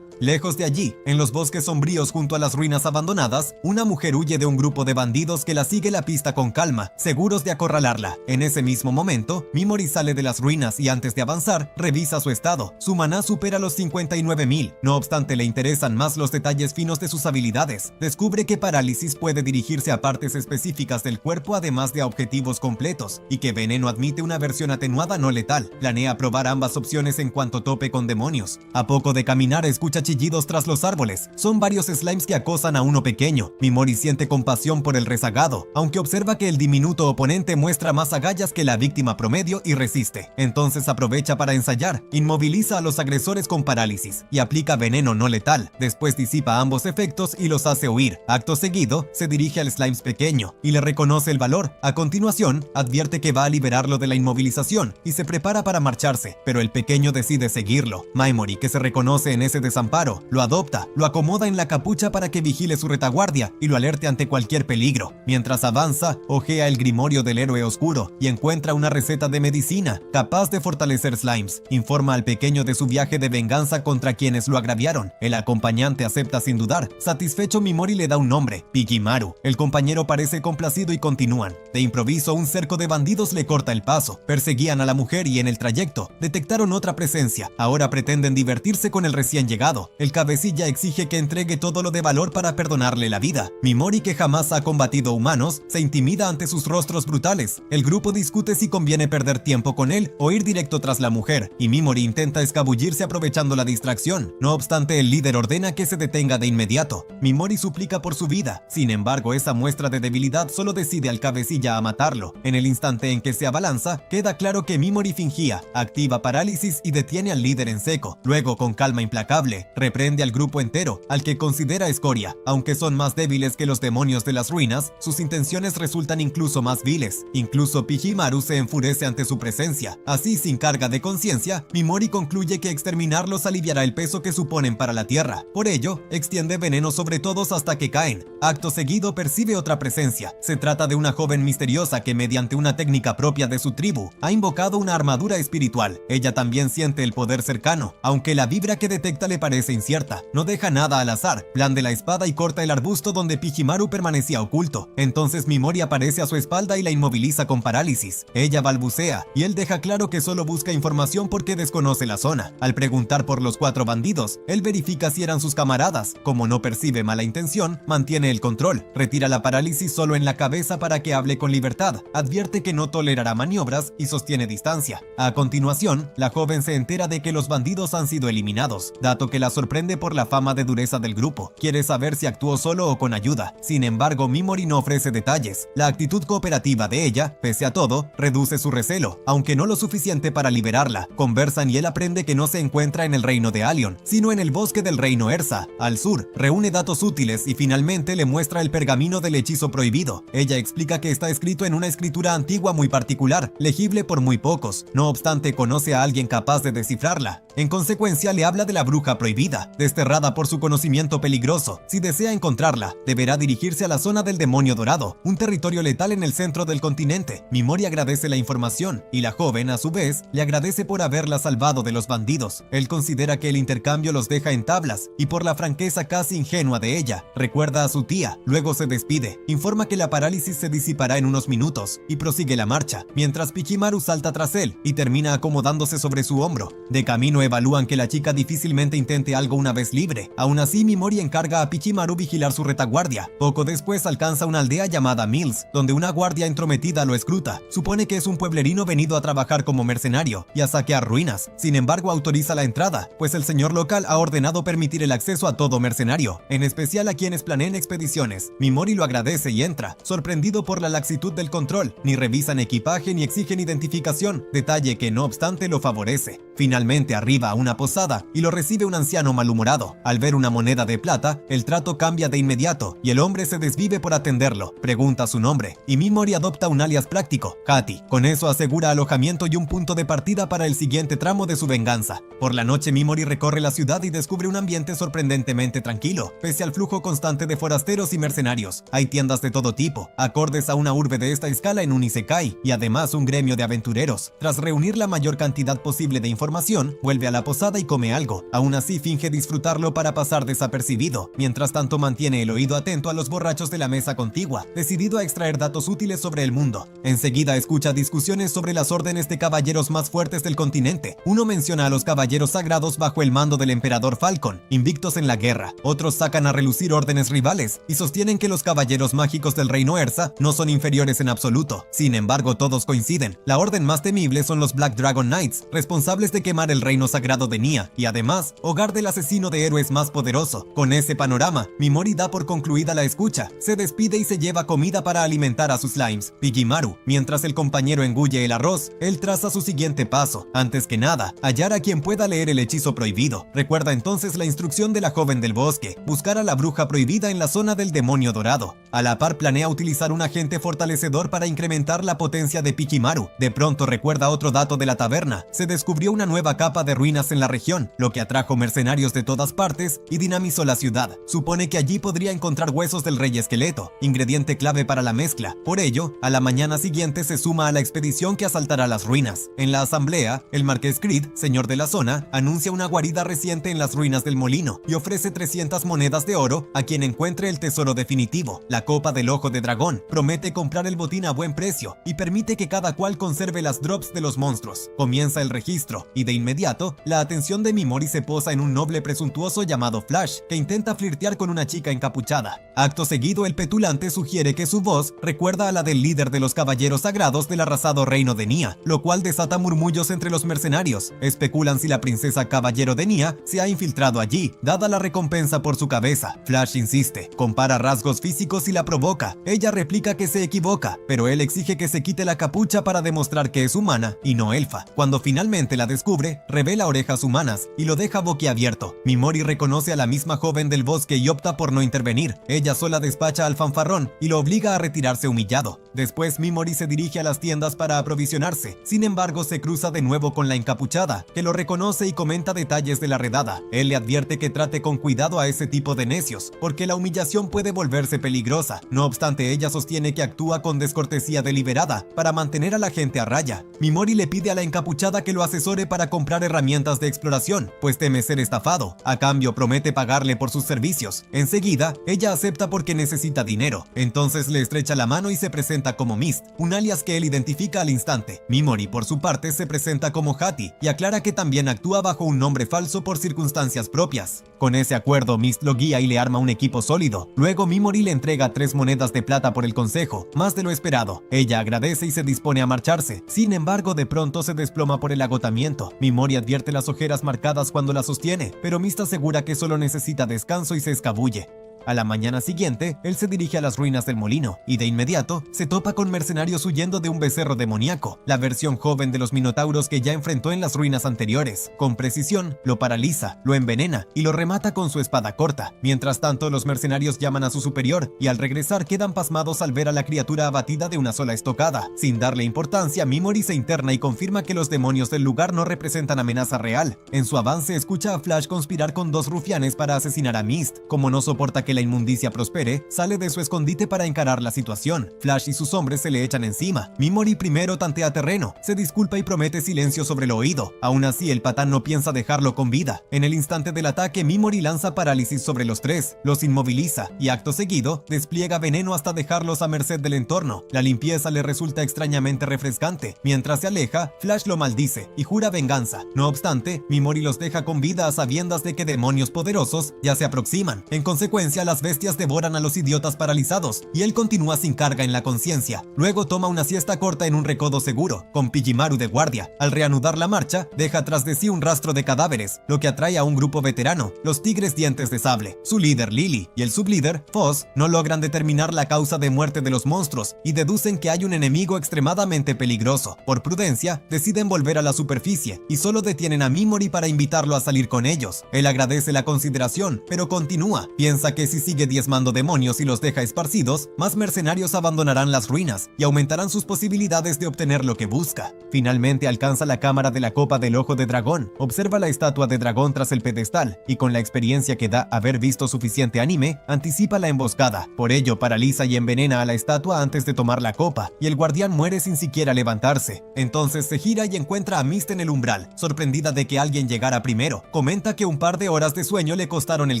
Lejos de allí, en los bosques sombríos junto a las ruinas abandonadas, una mujer huye de un grupo de bandidos que la sigue la pista con calma, seguros de acorralarla. En ese mismo momento, Mimori sale de las ruinas y antes de avanzar, revisa su estado. Su maná supera los 59.000. No obstante, le interesan más los detalles finos de sus habilidades. Descubre que Parálisis puede dirigirse a partes específicas del cuerpo además de a objetivos completos, y que Veneno admite una versión atenuada no letal. Planea probar ambas opciones en cuanto tope con demonios. A poco de caminar, escucha chillidos tras los árboles. Son varios slimes que acosan a uno pequeño. Mimori siente compasión por el rezagado, aunque observa que el diminuto oponente muestra más agallas que la víctima promedio y resiste. Entonces aprovecha para ensayar, inmoviliza a los agresores con parálisis y aplica veneno no letal. Después disipa ambos efectos y los hace huir. Acto seguido, se dirige al slimes pequeño y le reconoce el valor. A continuación, advierte que va a liberarlo de la inmovilización y se prepara para marcharse, pero el pequeño decide seguirlo. Mimori, que se reconoce en ese desamparo, lo adopta, lo acomoda en la capucha para que vigile su retaguardia y lo alerte ante cualquier peligro. Mientras avanza, hojea el grimorio del héroe oscuro y encuentra una receta de medicina capaz de fortalecer slimes. Informa al pequeño de su viaje de venganza contra quienes lo agraviaron. El acompañante acepta sin dudar. Satisfecho, Mimori le da un nombre, Pigimaru. El compañero parece complacido y continúan. De improviso, un cerco de bandidos le corta el paso. Perseguían a la mujer y en el trayecto detectaron otra presencia. Ahora pretenden divertirse con el recién llegado. El cabecilla exige que entregue todo lo de valor para perdonarle la vida. Mimori, que jamás ha combatido humanos, se intimida ante sus rostros brutales. El grupo discute si conviene perder tiempo con él o ir directo tras la mujer, y Mimori intenta escabullirse aprovechando la distracción. No obstante, el líder ordena que se detenga de inmediato. Mimori suplica por su vida. Sin embargo, esa muestra de debilidad solo decide al cabecilla a matarlo. En el instante en que se abalanza, queda claro que Mimori fingía, activa parálisis y detiene al líder en seco. Luego, con calma implacable, reprende al grupo entero, al que considera escoria. Aunque son más débiles que los demonios de las ruinas, sus intenciones resultan incluso más viles. Incluso Pijimaru se enfurece ante su presencia. Así, sin carga de conciencia, Mimori concluye que exterminarlos aliviará el peso que suponen para la tierra. Por ello, extiende veneno sobre todos hasta que caen. Acto seguido percibe otra presencia. Se trata de una joven misteriosa que, mediante una técnica propia de su tribu, ha invocado una armadura espiritual. Ella también siente el poder cercano, aunque la vibra que detecta le parece incierta. No deja nada al azar, blande la espada y corta el arbusto donde Pijimaru permanecía oculto. Entonces Mimori aparece a su espalda y la inmoviliza con parálisis. Ella balbucea, y él deja claro que solo busca información porque desconoce la zona. Al preguntar por los 4 bandidos, él verifica si eran sus camaradas. Como no percibe mala intención, mantiene el control, retira la parálisis solo en la cabeza para que hable con libertad, advierte que no tolerará maniobras y sostiene distancia. A continuación, la joven se entera de que los bandidos han sido eliminados, dato que la sorprende por la fama de dureza del grupo. Quiere saber si actuó solo o con ayuda. Sin embargo, Mimori no ofrece detalles. La actitud cooperativa de ella, pese a todo, reduce su recelo, aunque no lo suficiente para liberarla. Conversan y él aprende que no se encuentra en el reino de Alion, sino en el bosque del reino Ersa, al sur. Reúne datos útiles y finalmente le muestra el pergamino del hechizo prohibido. Ella explica que está escrito en una escritura antigua muy particular, legible por muy pocos. No obstante, conoce a alguien capaz de descifrarla. En consecuencia, le habla de la bruja prohibida, desterrada por su conocimiento peligroso. Si desea encontrarla, deberá dirigirse a la zona del demonio dorado, un territorio letal en el centro del continente. Mimori agradece la información, y la joven, a su vez, le agradece por haberla salvado de los bandidos. Él considera que el intercambio los deja en tablas, y por la franqueza casi ingenua de ella, recuerda a su tía. Luego se despide, informa que la parálisis se disipará en unos minutos, y prosigue la marcha, mientras Pijimaru salta tras él, y termina acomodándose sobre su hombro. De camino evalúan que la chica difícilmente intente algo una vez libre. Aún así, Mimori encarga a Pijimaru vigilar su retaguardia. Poco después alcanza una aldea llamada Mills, donde una guardia entrometida lo escruta. Supone que es un pueblerino venido a trabajar como mercenario y a saquear ruinas. Sin embargo, autoriza la entrada, pues el señor local ha ordenado permitir el acceso a todo mercenario, en especial a quienes planeen expediciones. Mimori lo agradece y entra, sorprendido por la laxitud del control. Ni revisan equipaje ni exigen identificación, detalle que no obstante lo favorece. Finalmente arriba a una posada y lo recibe un anciano malhumorado. Al ver una moneda de plata, el trato cambia de inmediato y el hombre se desvive por atenderlo. Pregunta su nombre y Mimori adopta un alias práctico, Katy. Con eso asegura alojamiento y un punto de partida para el siguiente tramo de su venganza. Por la noche Mimori recorre la ciudad y descubre un ambiente sorprendentemente tranquilo, pese al flujo constante de forasteros y mercenarios. Hay tiendas de todo tipo, acordes a una urbe de esta escala en un isekai, y además un gremio de aventureros. Tras reunir la mayor cantidad posible de información, vuelve a la posada y come algo. Aún así finge disfrutarlo para pasar desapercibido. Mientras tanto mantiene el oído atento a los borrachos de la mesa contigua, decidido a extraer datos útiles sobre el mundo. Enseguida escucha discusiones sobre las órdenes de caballeros más fuertes del continente. Uno menciona a los caballeros sagrados bajo el mando del emperador Falcon, invictos en la guerra. Otros sacan a relucir órdenes rivales y sostienen que los caballeros mágicos del reino Ersa no son inferiores en absoluto. Sin embargo, todos coinciden. La orden más temible son los Black Dragon Knights, responsables de quemar el reino sagrado de Nia, y además, hogar del asesino de héroes más poderoso. Con ese panorama, Mimori da por concluida la escucha, se despide y se lleva comida para alimentar a sus slimes. Pijimaru, mientras el compañero engulle el arroz, él traza su siguiente paso. Antes que nada, hallar a quien pueda leer el hechizo prohibido. Recuerda entonces la instrucción de la joven del bosque, buscar a la bruja prohibida en la zona del demonio dorado. A la par planea utilizar un agente fortalecedor para incrementar la potencia de Pijimaru. De pronto recuerda otro dato de la taberna. Se descubrió una nueva capa de ruinas en la región, lo que atrajo mercenarios de todas partes y dinamizó la ciudad. Supone que allí podría encontrar huesos del rey esqueleto, ingrediente clave para la mezcla. Por ello, a la mañana siguiente se suma a la expedición que asaltará las ruinas. En la asamblea, el marqués Creed, señor de la zona, anuncia una guarida reciente en las ruinas del molino y ofrece 300 monedas de oro a quien encuentre el tesoro definitivo. La copa del ojo de dragón promete comprar el botín a buen precio y permite que cada cual conserve las drops de los monstruos. Comienza el registro y de inmediato la atención de Mimori se posa en un noble presuntuoso llamado Flash que intenta flirtear con una chica encapuchada. Acto seguido, el petulante sugiere que su voz recuerda a la del líder de los caballeros sagrados del arrasado reino de Nia, lo cual desata murmullos entre los mercenarios. Especulan si la princesa caballero de Nia se ha infiltrado allí, dada la recompensa por su cabeza. Flash insiste, compara rasgos físicos y la provoca. Ella replica que se equivoca, pero él exige que se quite la capucha para demostrar que es humana y no elfa. Cuando finalmente la descubre, revela orejas humanas y lo deja boquiabierto. desierto. Mimori reconoce a la misma joven del bosque y opta por no intervenir. Ella sola despacha al fanfarrón y lo obliga a retirarse humillado. Después Mimori se dirige a las tiendas para aprovisionarse. Sin embargo, se cruza de nuevo con la encapuchada, que lo reconoce y comenta detalles de la redada. Él le advierte que trate con cuidado a ese tipo de necios, porque la humillación puede volverse peligrosa. No obstante, ella sostiene que actúa con descortesía deliberada para mantener a la gente a raya. Mimori le pide a la encapuchada que lo asesore para comprar herramientas de exploración, pues teme ser estafado. A cambio, promete pagarle por sus servicios. Enseguida, ella acepta porque necesita dinero. Entonces le estrecha la mano y se presenta como Mist, un alias que él identifica al instante. Mimori, por su parte, se presenta como Hati y aclara que también actúa bajo un nombre falso por circunstancias propias. Con ese acuerdo, Mist lo guía y le arma un equipo sólido. Luego Mimori le entrega 3 monedas de plata por el consejo, más de lo esperado. Ella agradece y se dispone a marcharse. Sin embargo, de pronto se desploma por el agotamiento. Mimori advierte las ojeras marcadas cuando la sostiene, pero Mist asegura que solo necesita descanso y se escabulle. A la mañana siguiente, él se dirige a las ruinas del molino, y de inmediato se topa con mercenarios huyendo de un becerro demoníaco, la versión joven de los minotauros que ya enfrentó en las ruinas anteriores. Con precisión, lo paraliza, lo envenena y lo remata con su espada corta. Mientras tanto, los mercenarios llaman a su superior, y al regresar quedan pasmados al ver a la criatura abatida de una sola estocada. Sin darle importancia, Mimori se interna y confirma que los demonios del lugar no representan amenaza real. En su avance, escucha a Flash conspirar con 2 rufianes para asesinar a Mist. Como no soporta que la inmundicia prospere, sale de su escondite para encarar la situación. Flash y sus hombres se le echan encima. Mimori primero tantea terreno, se disculpa y promete silencio sobre el oído. Aún así, el patán no piensa dejarlo con vida. En el instante del ataque, Mimori lanza parálisis sobre los 3, los inmoviliza y acto seguido despliega veneno hasta dejarlos a merced del entorno. La limpieza le resulta extrañamente refrescante. Mientras se aleja, Flash lo maldice y jura venganza. No obstante, Mimori los deja con vida a sabiendas de que demonios poderosos ya se aproximan. En consecuencia, las bestias devoran a los idiotas paralizados y él continúa sin carga en la conciencia. Luego toma una siesta corta en un recodo seguro, con Pijimaru de guardia. Al reanudar la marcha, deja tras de sí un rastro de cadáveres, lo que atrae a un grupo veterano, los Tigres Dientes de Sable. Su líder, Lily, y el sublíder, Foz, no logran determinar la causa de muerte de los monstruos y deducen que hay un enemigo extremadamente peligroso. Por prudencia, deciden volver a la superficie y solo detienen a Mimori para invitarlo a salir con ellos. Él agradece la consideración, pero continúa. Piensa que si sigue diezmando demonios y los deja esparcidos, más mercenarios abandonarán las ruinas y aumentarán sus posibilidades de obtener lo que busca. Finalmente alcanza la cámara de la copa del ojo de dragón, observa la estatua de dragón tras el pedestal y con la experiencia que da haber visto suficiente anime, anticipa la emboscada. Por ello paraliza y envenena a la estatua antes de tomar la copa y el guardián muere sin siquiera levantarse. Entonces se gira y encuentra a Mist en el umbral, sorprendida de que alguien llegara primero. Comenta que un par de horas de sueño le costaron el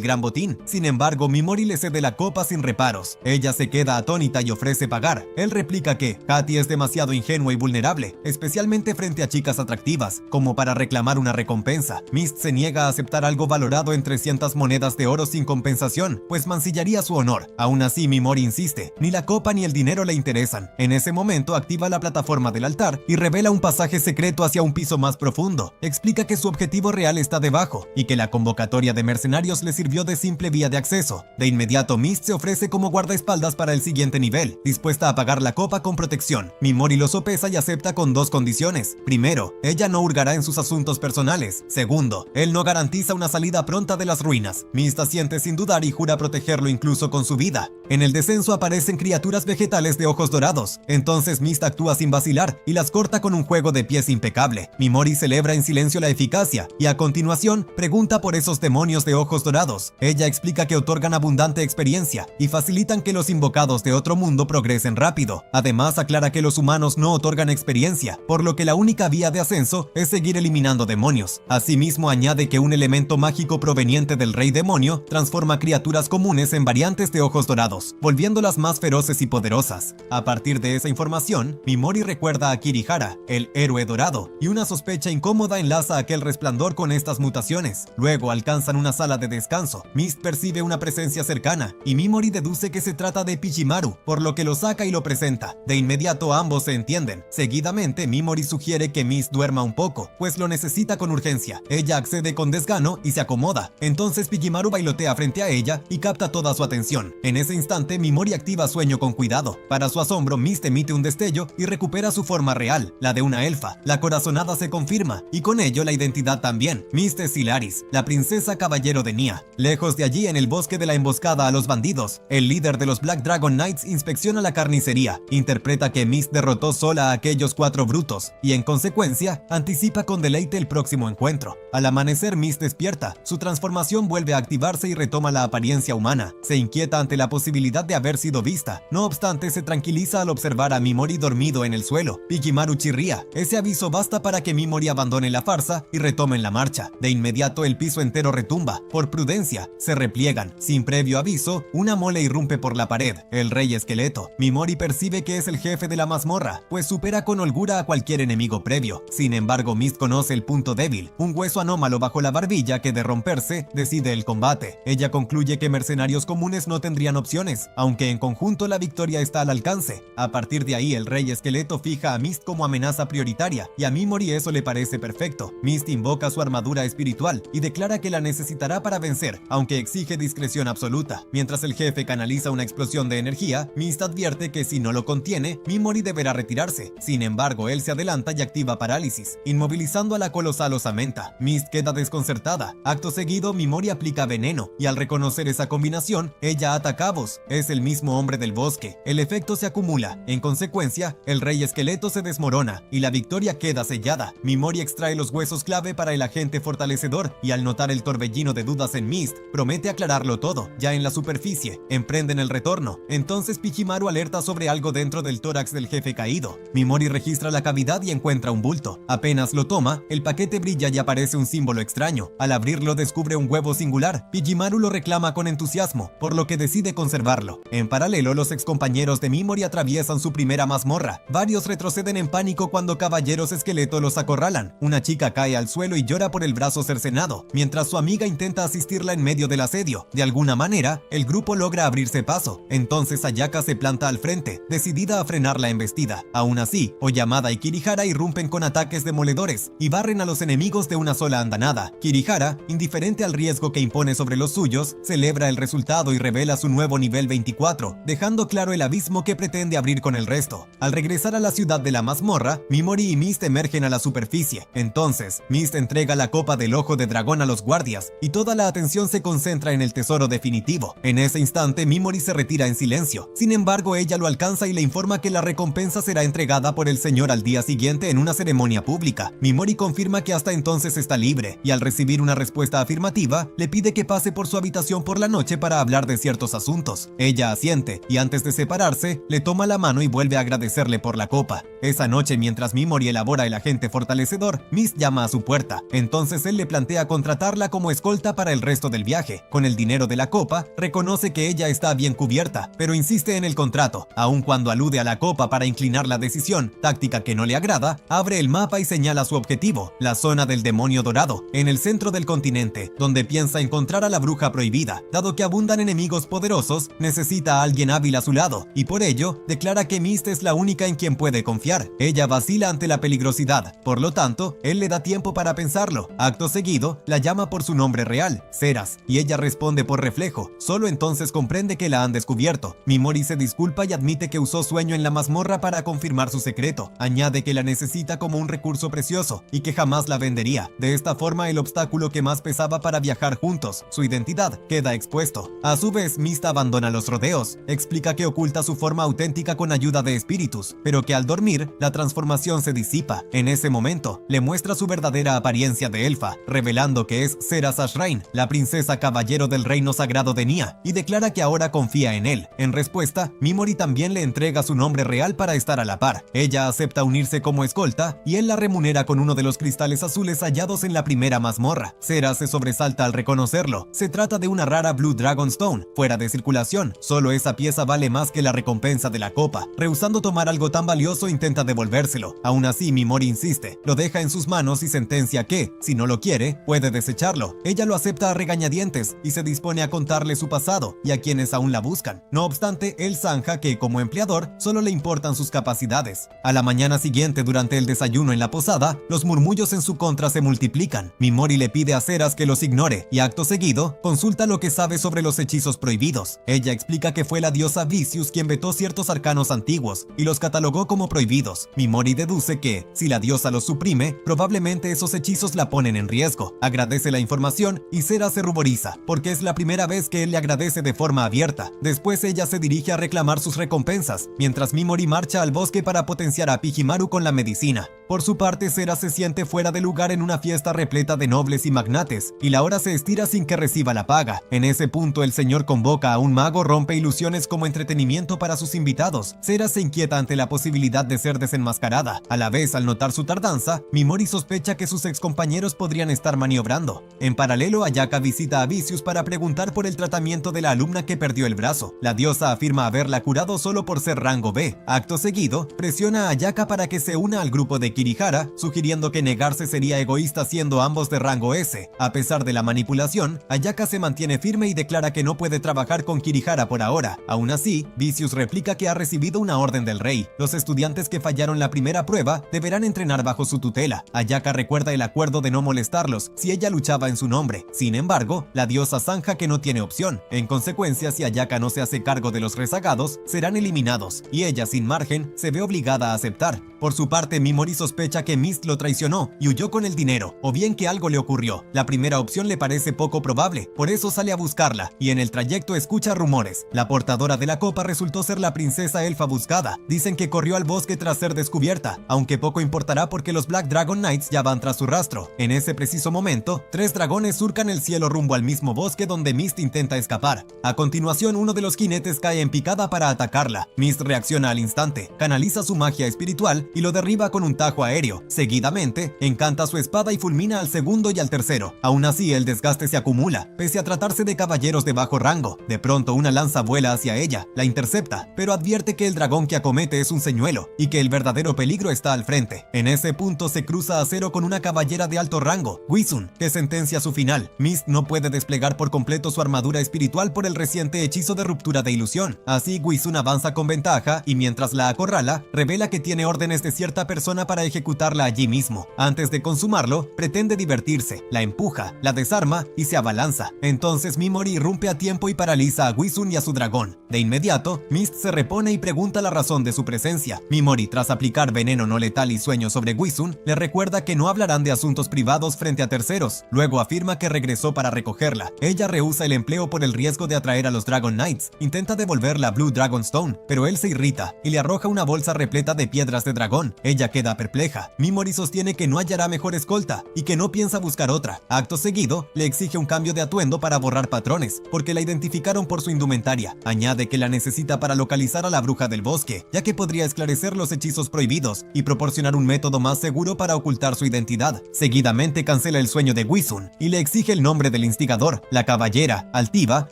gran botín. Sin embargo, Mimori le cede la copa sin reparos. Ella se queda atónita y ofrece pagar. Él replica que Hati es demasiado ingenua y vulnerable, especialmente frente a chicas atractivas, como para reclamar una recompensa. Mist se niega a aceptar algo valorado en 300 monedas de oro sin compensación, pues mancillaría su honor. Aún así, Mimori insiste, ni la copa ni el dinero le interesan. En ese momento activa la plataforma del altar y revela un pasaje secreto hacia un piso más profundo. Explica que su objetivo real está debajo y que la convocatoria de mercenarios le sirvió de simple vía de acceso. De inmediato, Mist se ofrece como guardaespaldas para el siguiente nivel, dispuesta a pagar la copa con protección. Mimori lo sopesa y acepta con 2 condiciones. Primero, ella no hurgará en sus asuntos personales. Segundo, él no garantiza una salida pronta de las ruinas. Mist asiente sin dudar y jura protegerlo incluso con su vida. En el descenso aparecen criaturas vegetales de ojos dorados. Entonces Mist actúa sin vacilar y las corta con un juego de pies impecable. Mimori celebra en silencio la eficacia y a continuación pregunta por esos demonios de ojos dorados. Ella explica que otorgan abundante experiencia y facilitan que los invocados de otro mundo progresen rápido. Además aclara que los humanos no otorgan experiencia, por lo que la única vía de ascenso es seguir eliminando demonios. Asimismo añade que un elemento mágico proveniente del rey demonio transforma criaturas comunes en variantes de ojos dorados, volviéndolas más feroces y poderosas. A partir de esa información, Mimori recuerda a Kirihara, el héroe dorado, y una sospecha incómoda enlaza aquel resplandor con estas mutaciones. Luego alcanzan una sala de descanso. Mist percibe una presencia influencia cercana, y Mimori deduce que se trata de Pichimaru, por lo que lo saca y lo presenta. De inmediato ambos se entienden. Seguidamente, Mimori sugiere que Mist duerma un poco, pues lo necesita con urgencia. Ella accede con desgano y se acomoda. Entonces Pichimaru bailotea frente a ella y capta toda su atención. En ese instante, Mimori activa sueño con cuidado. Para su asombro, Mist emite un destello y recupera su forma real, la de una elfa. La corazonada se confirma, y con ello la identidad también. Mist es Hilaris, la princesa caballero de Nia. Lejos de allí, en el bosque de la emboscada a los bandidos, el líder de los Black Dragon Knights inspecciona la carnicería, interpreta que Mist derrotó sola a aquellos 4 brutos, y en consecuencia, anticipa con deleite el próximo encuentro. Al amanecer, Mist despierta, su transformación vuelve a activarse y retoma la apariencia humana. Se inquieta ante la posibilidad de haber sido vista, no obstante se tranquiliza al observar a Mimori dormido en el suelo. Pichimaru chirría, ese aviso basta para que Mimori abandone la farsa y retomen la marcha. De inmediato el piso entero retumba, por prudencia, se repliegan. Sin previo aviso, una mole irrumpe por la pared, el rey esqueleto. Mimori percibe que es el jefe de la mazmorra, pues supera con holgura a cualquier enemigo previo. Sin embargo, Mist conoce el punto débil, un hueso anómalo bajo la barbilla que de romperse, decide el combate. Ella concluye que mercenarios comunes no tendrían opciones, aunque en conjunto la victoria está al alcance. A partir de ahí, el rey esqueleto fija a Mist como amenaza prioritaria, y a Mimori eso le parece perfecto. Mist invoca su armadura espiritual y declara que la necesitará para vencer, aunque exige discreción absoluta. Mientras el jefe canaliza una explosión de energía, Mist advierte que si no lo contiene, Mimori deberá retirarse. Sin embargo, él se adelanta y activa parálisis, inmovilizando a la colosal osamenta. Mist queda desconcertada. Acto seguido, Mimori aplica veneno, y al reconocer esa combinación, ella ata cabos. Es el mismo hombre del bosque. El efecto se acumula. En consecuencia, el rey esqueleto se desmorona, y la victoria queda sellada. Mimori extrae los huesos clave para el agente fortalecedor, y al notar el torbellino de dudas en Mist, promete aclararlo todo. Ya en la superficie, emprenden el retorno. Entonces Pichimaru alerta sobre algo dentro del tórax del jefe caído. Mimori registra la cavidad y encuentra un bulto. Apenas lo toma, el paquete brilla y aparece un símbolo extraño. Al abrirlo descubre un huevo singular. Pichimaru lo reclama con entusiasmo, por lo que decide conservarlo. En paralelo, los excompañeros de Mimori atraviesan su primera mazmorra. Varios retroceden en pánico cuando caballeros esqueleto los acorralan. Una chica cae al suelo y llora por el brazo cercenado, mientras su amiga intenta asistirla en medio del asedio. De alguna manera, el grupo logra abrirse paso. Entonces Ayaka se planta al frente, decidida a frenar la embestida. Aún así, Oyamada y Kirihara irrumpen con ataques demoledores y barren a los enemigos de una sola andanada. Kirihara, indiferente al riesgo que impone sobre los suyos, celebra el resultado y revela su nuevo nivel 24, dejando claro el abismo que pretende abrir con el resto. Al regresar a la ciudad de la mazmorra, Mimori y Mist emergen a la superficie. Entonces, Mist entrega la copa del ojo de dragón a los guardias, y toda la atención se concentra en el tesoro definitivo. En ese instante, Mimori se retira en silencio. Sin embargo, ella lo alcanza y le informa que la recompensa será entregada por el señor al día siguiente en una ceremonia pública. Mimori confirma que hasta entonces está libre, y al recibir una respuesta afirmativa, le pide que pase por su habitación por la noche para hablar de ciertos asuntos. Ella asiente, y antes de separarse, le toma la mano y vuelve a agradecerle por la copa. Esa noche, mientras Mimori elabora el agente fortalecedor, Mist llama a su puerta. Entonces él le plantea contratarla como escolta para el resto del viaje. Con el dinero de la copa, reconoce que ella está bien cubierta, pero insiste en el contrato. Aun cuando alude a la copa para inclinar la decisión, táctica que no le agrada, abre el mapa y señala su objetivo, la zona del demonio dorado, en el centro del continente, donde piensa encontrar a la bruja prohibida. Dado que abundan enemigos poderosos, necesita a alguien hábil a su lado, y por ello, declara que Mist es la única en quien puede confiar. Ella vacila ante la peligrosidad, por lo tanto, él le da tiempo para pensarlo. Acto seguido, la llama por su nombre real, Seras, y ella responde por reflejo. Solo entonces comprende que la han descubierto. Mimori se disculpa y admite que usó sueño en la mazmorra para confirmar su secreto. Añade que la necesita como un recurso precioso y que jamás la vendería. De esta forma, el obstáculo que más pesaba para viajar juntos, su identidad, queda expuesto. A su vez, Mist abandona los rodeos. Explica que oculta su forma auténtica con ayuda de espíritus, pero que al dormir, la transformación se disipa. En ese momento, le muestra su verdadera apariencia de elfa, revelando que es Seras Ashrain, la princesa caballero del reino sagrado de Nia, y declara que ahora confía en él. En respuesta, Mimori también le entrega su nombre real para estar a la par. Ella acepta unirse como escolta, y él la remunera con uno de los cristales azules hallados en la primera mazmorra. Seras se sobresalta al reconocerlo. Se trata de una rara Blue Dragon Stone, fuera de circulación. Solo esa pieza vale más que la recompensa de la copa. Rehusando tomar algo tan valioso, intenta devolvérselo. Aún así, Mimori insiste. Lo deja en sus manos y sentencia que, si no lo quiere, puede desecharlo. Ella lo acepta a regañadientes y se dispone a contarle su pasado y a quienes aún la buscan. No obstante, él zanja que, como empleador, solo le importan sus capacidades. A la mañana siguiente, durante el desayuno en la posada, los murmullos en su contra se multiplican. Mimori le pide a Ceras que los ignore y, acto seguido, consulta lo que sabe sobre los hechizos prohibidos. Ella explica que fue la diosa Vicious quien vetó ciertos arcanos antiguos y los catalogó como prohibidos. Mimori deduce que, si la diosa los suprime, probablemente esos hechizos la ponen en riesgo. Agradece la información y Ceras se ruboriza, porque es la primera vez que él le agradece de forma abierta. Después ella se dirige a reclamar sus recompensas, mientras Mimori marcha al bosque para potenciar a Pijimaru con la medicina. Por su parte, Ceras se siente fuera de lugar en una fiesta repleta de nobles y magnates, y la hora se estira sin que reciba la paga. En ese punto, el señor convoca a un mago, rompe ilusiones como entretenimiento para sus invitados. Ceras se inquieta ante la posibilidad de ser desenmascarada. A la vez, al notar su tardanza, Mimori sospecha que sus excompañeros podrían estar maniobrando. En paralelo, Ayaka visita a Vicious para preguntar por el tratamiento de la alumna que perdió el brazo. La diosa afirma haberla curado solo por ser rango B. Acto seguido, presiona a Ayaka para que se una al grupo de Kirihara, sugiriendo que negarse sería egoísta siendo ambos de rango S. A pesar de la manipulación, Ayaka se mantiene firme y declara que no puede trabajar con Kirihara por ahora. Aún así, Vicious replica que ha recibido una orden del rey. Los estudiantes que fallaron la primera prueba deberán entrenar bajo su tutela. Ayaka recuerda el acuerdo de no molestarlos si ella luchaba en su nombre. Sin embargo, la diosa zanja que no tiene opción. En consecuencia, si Ayaka no se hace cargo de los rezagados, serán eliminados, y ella, sin margen, se ve obligada a aceptar. Por su parte, Mimori sospecha que Mist lo traicionó y huyó con el dinero, o bien que algo le ocurrió. La primera opción le parece poco probable, por eso sale a buscarla, y en el trayecto escucha rumores. La portadora de la copa resultó ser la princesa elfa buscada. Dicen que corrió al bosque tras ser descubierta, aunque poco importará porque los Black Dragon Knights ya van tras su rastro. En ese preciso momento, 3 dragones surcan el cielo rumbo al mismo bosque donde Mist intenta escapar. A continuación, uno de los jinetes cae en picada para atacarla. Mist reacciona al instante, canaliza su magia espiritual y lo derriba con un tajo aéreo. Seguidamente, encanta su espada y fulmina al segundo y al tercero. Aún así, el desgaste se acumula, pese a tratarse de caballeros de bajo rango. De pronto, una lanza vuela hacia ella, la intercepta, pero advierte que el dragón que acomete es un señuelo y que el verdadero peligro está al frente. En ese punto se cruza a Zero con una caballera de alto rango, Guizun, que sentencia su final. Mist no puede desplegar por completo su armadura espiritual por el reciente hechizo de ruptura de ilusión. Así, Guizun avanza con ventaja y mientras la acorrala, revela que tiene órdenes de cierta persona para ejecutarla allí mismo. Antes de consumarlo, pretende divertirse, la empuja, la desarma y se abalanza. Entonces Mimori irrumpe a tiempo y paraliza a Guizun y a su dragón. De inmediato, Mist se repone y pregunta la razón de su presencia. Mimori, tras aplicar veneno no letal y sueño sobre Guizun, le recuerda que no hablarán de asuntos privados frente a terceros. Luego afirma que regresó para recogerla. Ella rehúsa el empleo por el riesgo de atraer a los Dragon Knights. Intenta devolverla a Blue Dragon Stone, pero él se irrita y le arroja una bolsa repleta de piedras de dragón. Ella queda perpleja. Mimori sostiene que no hallará mejor escolta y que no piensa buscar otra. Acto seguido, le exige un cambio de atuendo para borrar patrones, porque la identificaron por su indumentaria. Añade que la necesita para localizar a la bruja del bosque, ya que podría esclarecer los hechizos prohibidos y proporcionar un método más seguro para ocultar su identidad. Seguidamente cancela el sueño de Guizun y le exige el nombre del instigador. La caballera, altiva,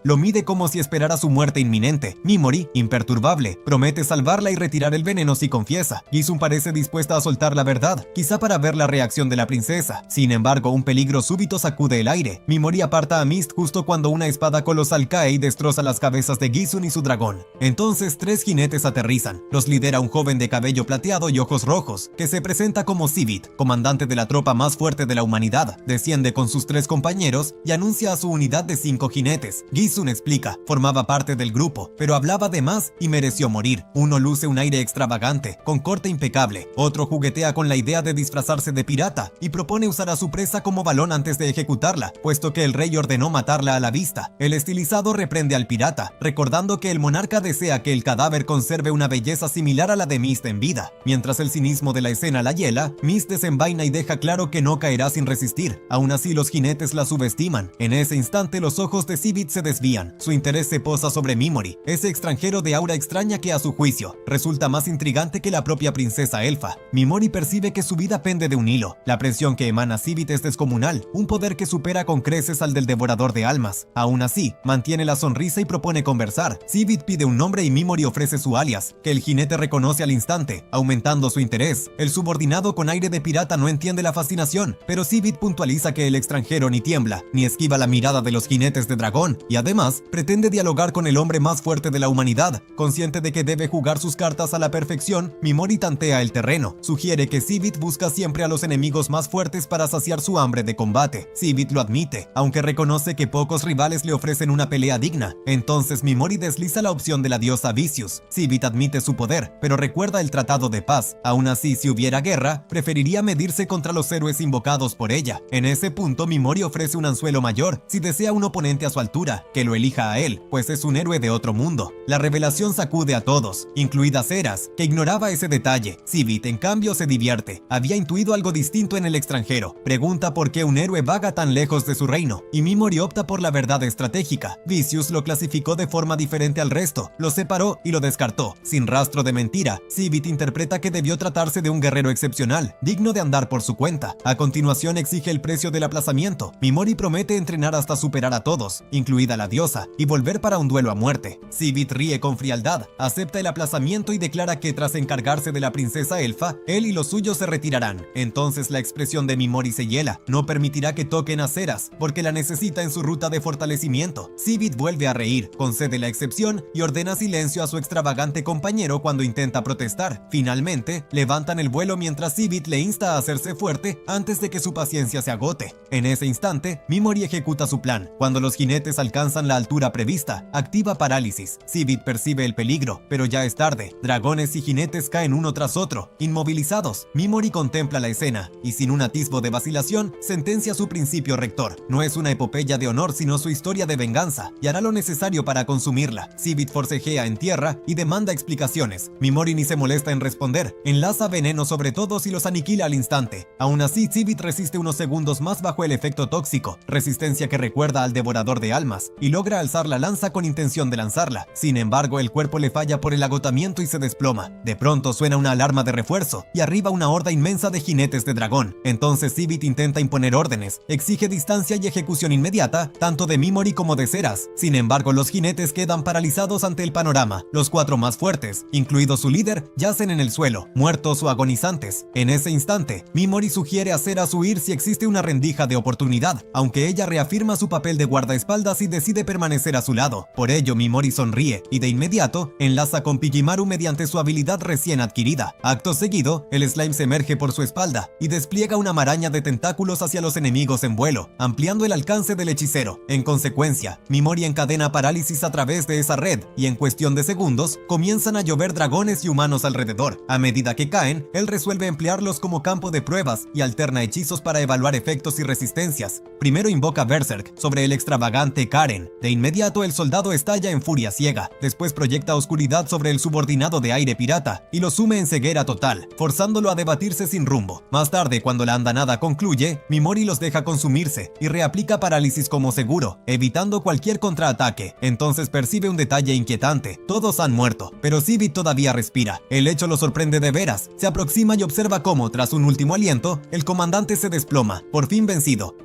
lo mide como si esperara su muerte inminente. Mimori, imperturbable, promete salvarla y retirar el veneno si confiesa. Guizun parece dispuesta a soltar la verdad, quizá para ver la reacción de la princesa. Sin embargo, un peligro súbito sacude el aire. Mimori aparta a Mist justo cuando una espada colosal cae y destroza las cabezas de Guizun y su dragón. Entonces 3 jinetes aterrizan. Los lidera un joven de cabello plateado y ojos rojos, que se presenta como Sivit, comandante de la tropa más fuerte de la humanidad. Desciende con sus 3 compañeros y anuncia a su unidad de 5 jinetes. Guizun explica, formaba parte del grupo, pero hablaba de más y mereció morir. Uno luce un aire extravagante, con corte impecable. Otro juguetea con la idea de disfrazarse de pirata y propone usar a su presa como balón antes de ejecutarla, puesto que el rey ordenó matarla a la vista. El estilizado reprende al pirata, recordando que el monarca desea que el cadáver conserve una belleza similar a la de Mist en vida. Mientras el cinismo de la escena la hiela, Mist desenvaina y deja claro que no caerá sin resistir. Aún así, los jinetes la subestiman. En ese instante, los ojos de Sivit se desvían. Su interés se posa sobre Mimori, ese extranjero de aura extraña que, a su juicio, resulta más intrigante que la propia princesa elfa. Mimori Mimori percibe que su vida pende de un hilo. La presión que emana Civit es descomunal, un poder que supera con creces al del devorador de almas. Aún así, mantiene la sonrisa y propone conversar. Civit pide un nombre y Mimori ofrece su alias, que el jinete reconoce al instante, aumentando su interés. El subordinado con aire de pirata no entiende la fascinación, pero Civit puntualiza que el extranjero ni tiembla, ni esquiva la mirada de los jinetes de dragón, y además pretende dialogar con el hombre más fuerte de la humanidad. Consciente de que debe jugar sus cartas a la perfección, Mimori tantea el terreno. Sugiere que Civit busca siempre a los enemigos más fuertes para saciar su hambre de combate. Civit lo admite, aunque reconoce que pocos rivales le ofrecen una pelea digna. Entonces Mimori desliza la opción de la diosa Vicious. Civit admite su poder, pero recuerda el tratado de paz. Aún así, si hubiera guerra, preferiría medirse contra los héroes invocados por ella. En ese punto, Mimori ofrece un anzuelo mayor si desea un oponente a su altura, que lo elija a él, pues es un héroe de otro mundo. La revelación sacude a todos, incluida Ceras, que ignoraba ese detalle. Civit, en cambio, se divierte. Había intuido algo distinto en el extranjero. Pregunta por qué un héroe vaga tan lejos de su reino, y Mimori opta por la verdad estratégica. Vicious lo clasificó de forma diferente al resto, lo separó y lo descartó, sin rastro de mentira. Civit interpreta que debió tratarse de un guerrero excepcional, digno de andar por su cuenta. A continuación exige el precio del aplazamiento. Mimori promete entrenar hasta superar a todos, incluida la diosa, y volver para un duelo a muerte. Civit ríe con frialdad, acepta el aplazamiento y declara que tras encargarse de la princesa elfa, él y los suyos se retirarán. Entonces la expresión de Mimori se hiela. No permitirá que toquen a Ceras, porque la necesita en su ruta de fortalecimiento. Civit vuelve a reír, concede la excepción y ordena silencio a su extravagante compañero cuando intenta protestar. Finalmente, levantan el vuelo mientras Civit le insta a hacerse fuerte antes de que su paciencia se agote. En ese instante, Mimori ejecuta su plan. Cuando los jinetes alcanzan la altura prevista, activa parálisis. Civit percibe el peligro, pero ya es tarde. Dragones y jinetes caen uno tras otro, inmovilizados. Mimori contempla la escena y sin un atisbo de vacilación, sentencia su principio rector. No es una epopeya de honor, sino su historia de venganza, y hará lo necesario para consumirla. Civit forcejea en tierra y demanda explicaciones. Mimori ni se molesta en responder, enlaza veneno sobre todos y los aniquila al instante. Aún así, Civit resiste unos segundos más bajo el efecto tóxico, resistencia que recuerda al devorador de almas, y logra alzar la lanza con intención de lanzarla. Sin embargo, el cuerpo le falla por el agotamiento y se desploma. De pronto suena una alarma de refuerzo, y arriba una horda inmensa de jinetes de dragón. Entonces Civit intenta imponer órdenes, exige distancia y ejecución inmediata, tanto de Mimori como de Ceras. Sin embargo, los jinetes quedan paralizados ante el panorama. Los cuatro más fuertes, incluido su líder, yacen en el suelo, muertos o agonizantes. En ese instante, Mimori sugiere a Ceras huir si existe una rendija de oportunidad, aunque ella reafirma su papel de guardaespaldas y decide permanecer a su lado. Por ello, Mimori sonríe y de inmediato enlaza con Pigimaru mediante su habilidad recién adquirida. Acto seguido, el slime se emerge por su espalda y despliega una maraña de tentáculos hacia los enemigos en vuelo, ampliando el alcance del hechicero. En consecuencia, Mimori encadena parálisis a través de esa red y en cuestión de segundos comienzan a llover dragones y humanos alrededor. A medida que caen, él resuelve emplearlos como campo de pruebas y alterna hechizos para evaluar efectos y resistencias. Primero invoca Berserk sobre el extravagante Karen. De inmediato el soldado estalla en furia ciega. Después proyecta oscuridad sobre el subordinado de aire pirata y lo sume en ceguera total, forzándolo a debatirse sin rumbo. Más tarde, cuando la andanada concluye, Mimori los deja consumirse y reaplica parálisis como seguro, evitando cualquier contraataque. Entonces percibe un detalle inquietante. Todos han muerto, pero Civit todavía respira. El hecho lo sorprende de veras. Se aproxima y observa cómo, tras un último aliento, el comandante se desploma, por fin vencido.